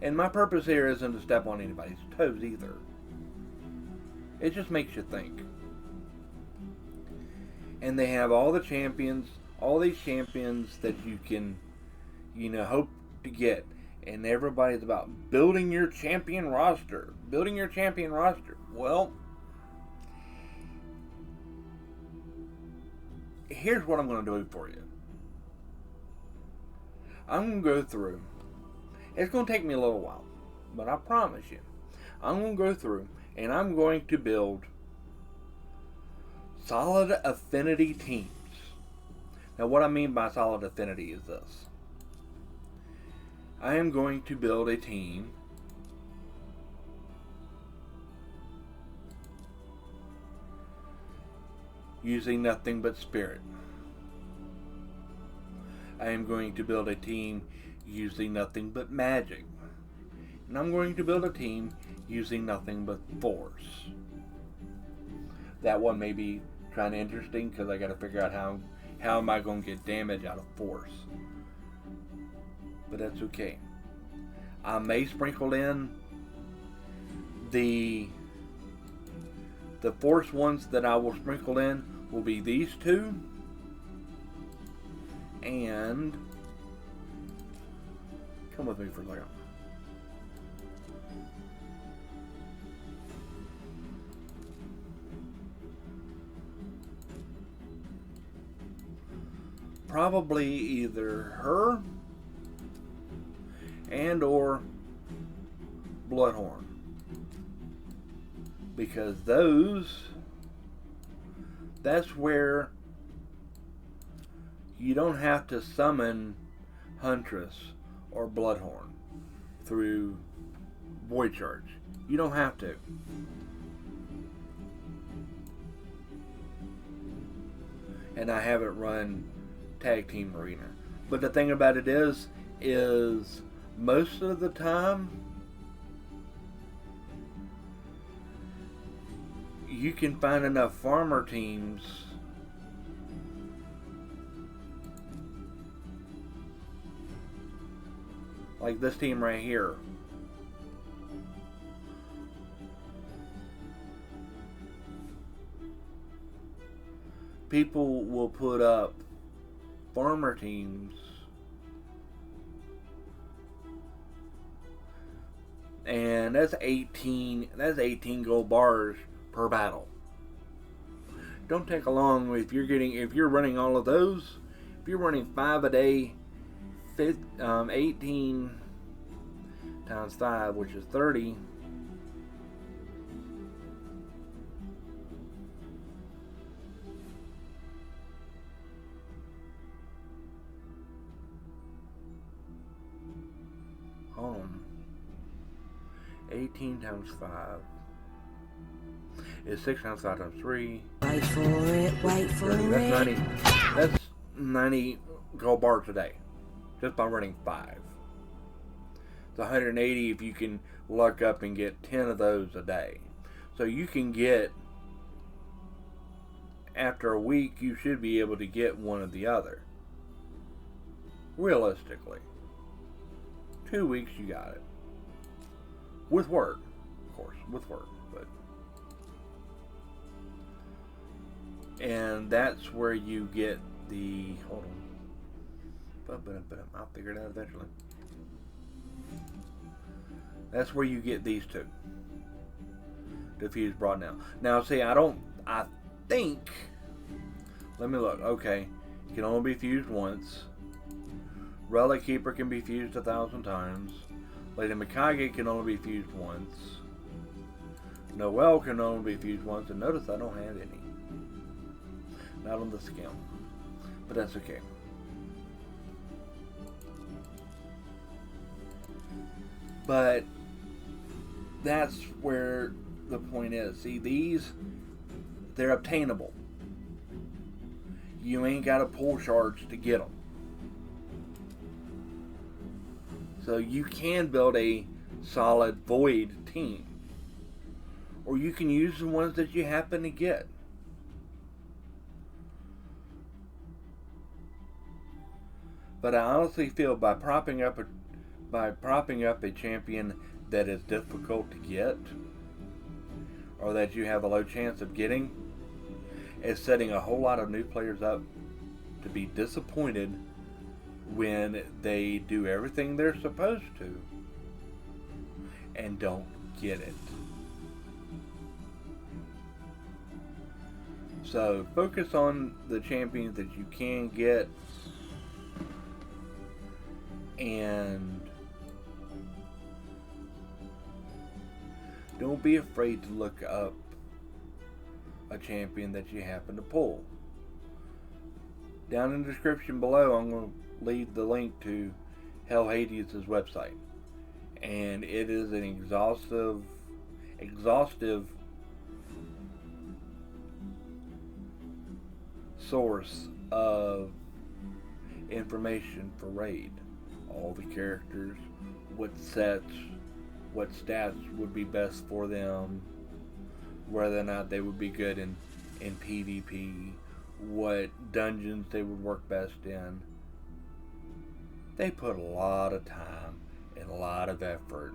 And my purpose here isn't to step on anybody's toes either. It just makes you think. And they have all the champions, all these champions that you can, hope to get. And everybody's about building your champion roster. Building your champion roster. Well, here's what I'm going to do for you. I'm going to go through. It's going to take me a little while, but I promise you, I'm going to go through and I'm going to build solid affinity teams. Now, what I mean by solid affinity is this. I am going to build a team using nothing but spirit. I am going to build a team using nothing but magic. And I'm going to build a team using nothing but force. That one may be kind of interesting because I got to figure out how am I going to get damage out of force. But that's okay. I may sprinkle in the force ones that I will sprinkle in will be these two. And come with me for a second. Probably either her and or Bloodhorn, because that's where you don't have to summon Huntress or Bloodhorn through Void Charge. You don't have to. And I haven't run Tag Team Arena. But the thing about it is most of the time you can find enough farmer teams like this team right here. People will put up farmer teams and that's 18 gold bars per battle. Don't take along if you're running all of those. If you're running 5 a day, 18 times 5, which is 30. Hold on. 18 times 5 is 6 times 5 times 3. Wait for it, wait for 30. it. That's 90 gold bars a day. Just by running 5. It's 180 if you can luck up and get 10 of those a day. So you can get, after a week, you should be able to get one or the other. Realistically. 2 weeks, you got it. With work, of course, with work. But and that's where you get the, hold on. I'll figure it out eventually. That's where you get these two. Diffuse brought now. Now, see, I think, let me look. Okay, it can only be fused once. Relic Keeper can be fused 1,000 times. Lady Mikage can only be fused once. Noelle can only be fused once. And notice I don't have any. Not on this account. But that's okay. But that's where the point is. See, these, they're obtainable. You ain't got to pull shards to get them. So you can build a solid void team. Or you can use the ones that you happen to get. But I honestly feel by propping up a champion that is difficult to get, or that you have a low chance of getting, is setting a whole lot of new players up to be disappointed when they do everything they're supposed to and don't get it. So focus on the champions that you can get, and don't be afraid to look up a champion that you happen to pull. Down in the description below, I'm going to leave the link to Hell Hades' website, and it is an exhaustive source of information for Raid. All the characters, what sets, what stats would be best for them, whether or not they would be good in PvP, what dungeons they would work best in. They put a lot of time and a lot of effort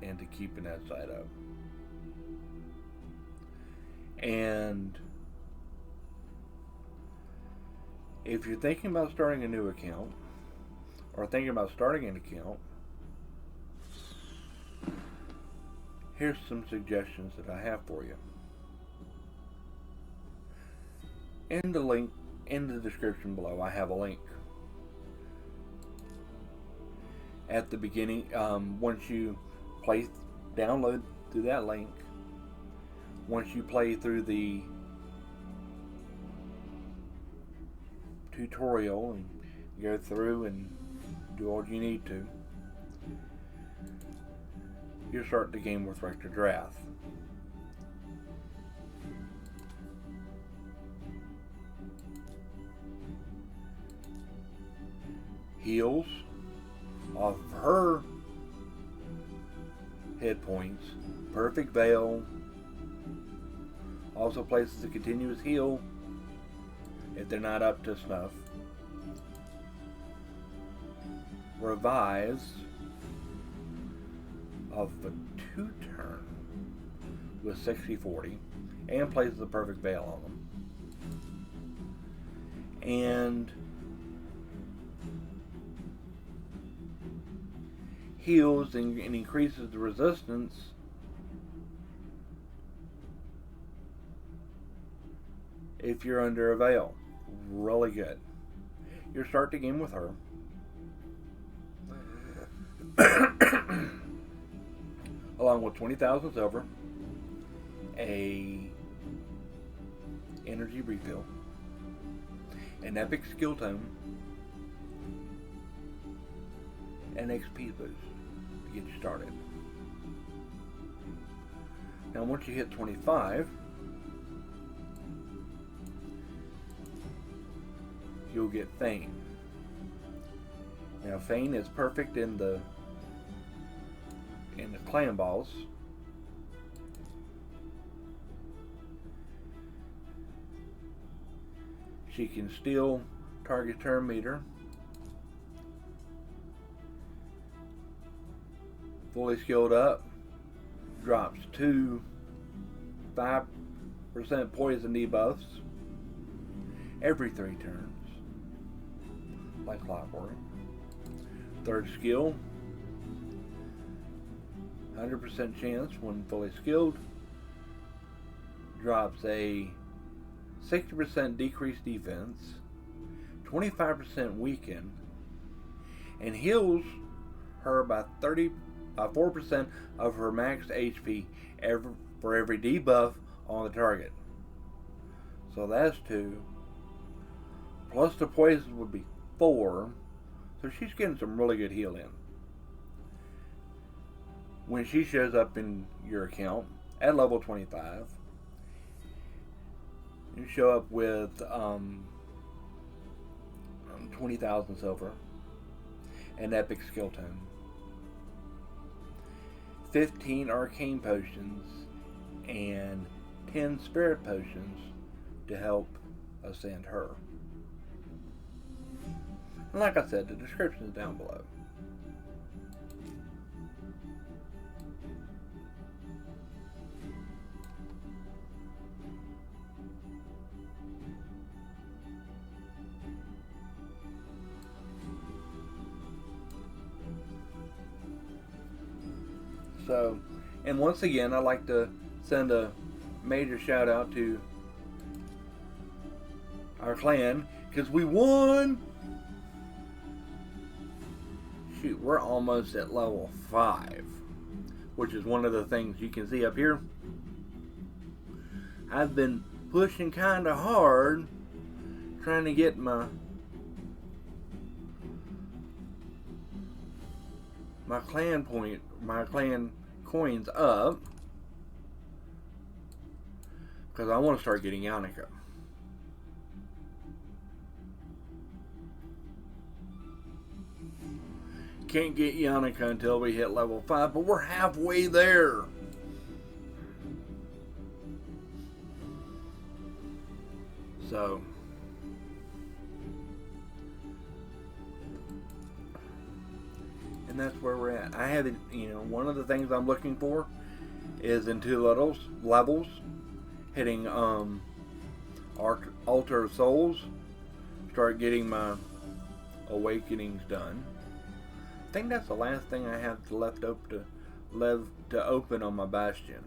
into keeping that site up. And if you're thinking about starting a new account, or thinking about starting an account, here's some suggestions that I have for you. In the description below, I have a link. At the beginning, once you download through that link, once you play through the tutorial and go through and do all you need to, you'll start the game with Rector Drath. Heals off of her hit points. Perfect Veil also places a continuous heal if they're not up to snuff. Revives off of a 2-turn with 60-40 and places a perfect veil on them. And heals and increases the resistance if you're under a veil. Really good. You'll start the game with her. Along with 20,000 silver, a energy refill, an epic skill tome, and XP boost to get you started. Now once you hit 25, you'll get Thane. Now Thane is perfect in the in the clan boss. She can steal target turn meter. Fully skilled up. Drops 2 5% poison debuffs every 3 turns. Like clockwork. Third skill. 100% chance when fully skilled. Drops a 60% decreased defense, 25% weaken, and heals her by 4% of her max HP for every debuff on the target. So that's 2. Plus the poison would be 4. So she's getting some really good heal in. When she shows up in your account at level 25, you show up with 20,000 silver, an epic skill tome, 15 arcane potions, and 10 spirit potions to help ascend her. And like I said, the description is down below. So, and once again, I'd like to send a major shout out to our clan, because we won! Shoot, we're almost at level 5, which is one of the things you can see up here. I've been pushing kind of hard, trying to get my clan coins up, because I want to start getting Yannicka. Can't get Yannicka until we hit level 5, but we're halfway there. So and that's where we're at. I haven't, one of the things I'm looking for is in 2 levels hitting Altar of Souls, start getting my awakenings done. I think that's the last thing I have left to open on my Bastion.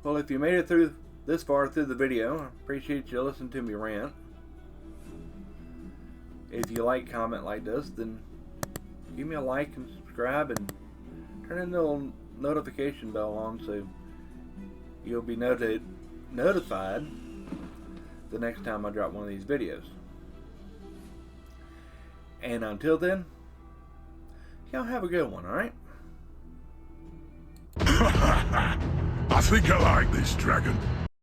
Well, if you made it through this far through the video, I appreciate you listening to me rant. If you comment like this, then give me a like and subscribe, and turn the little notification bell on so you'll be notified the next time I drop one of these videos. And until then, y'all have a good one, alright? I think I like this dragon.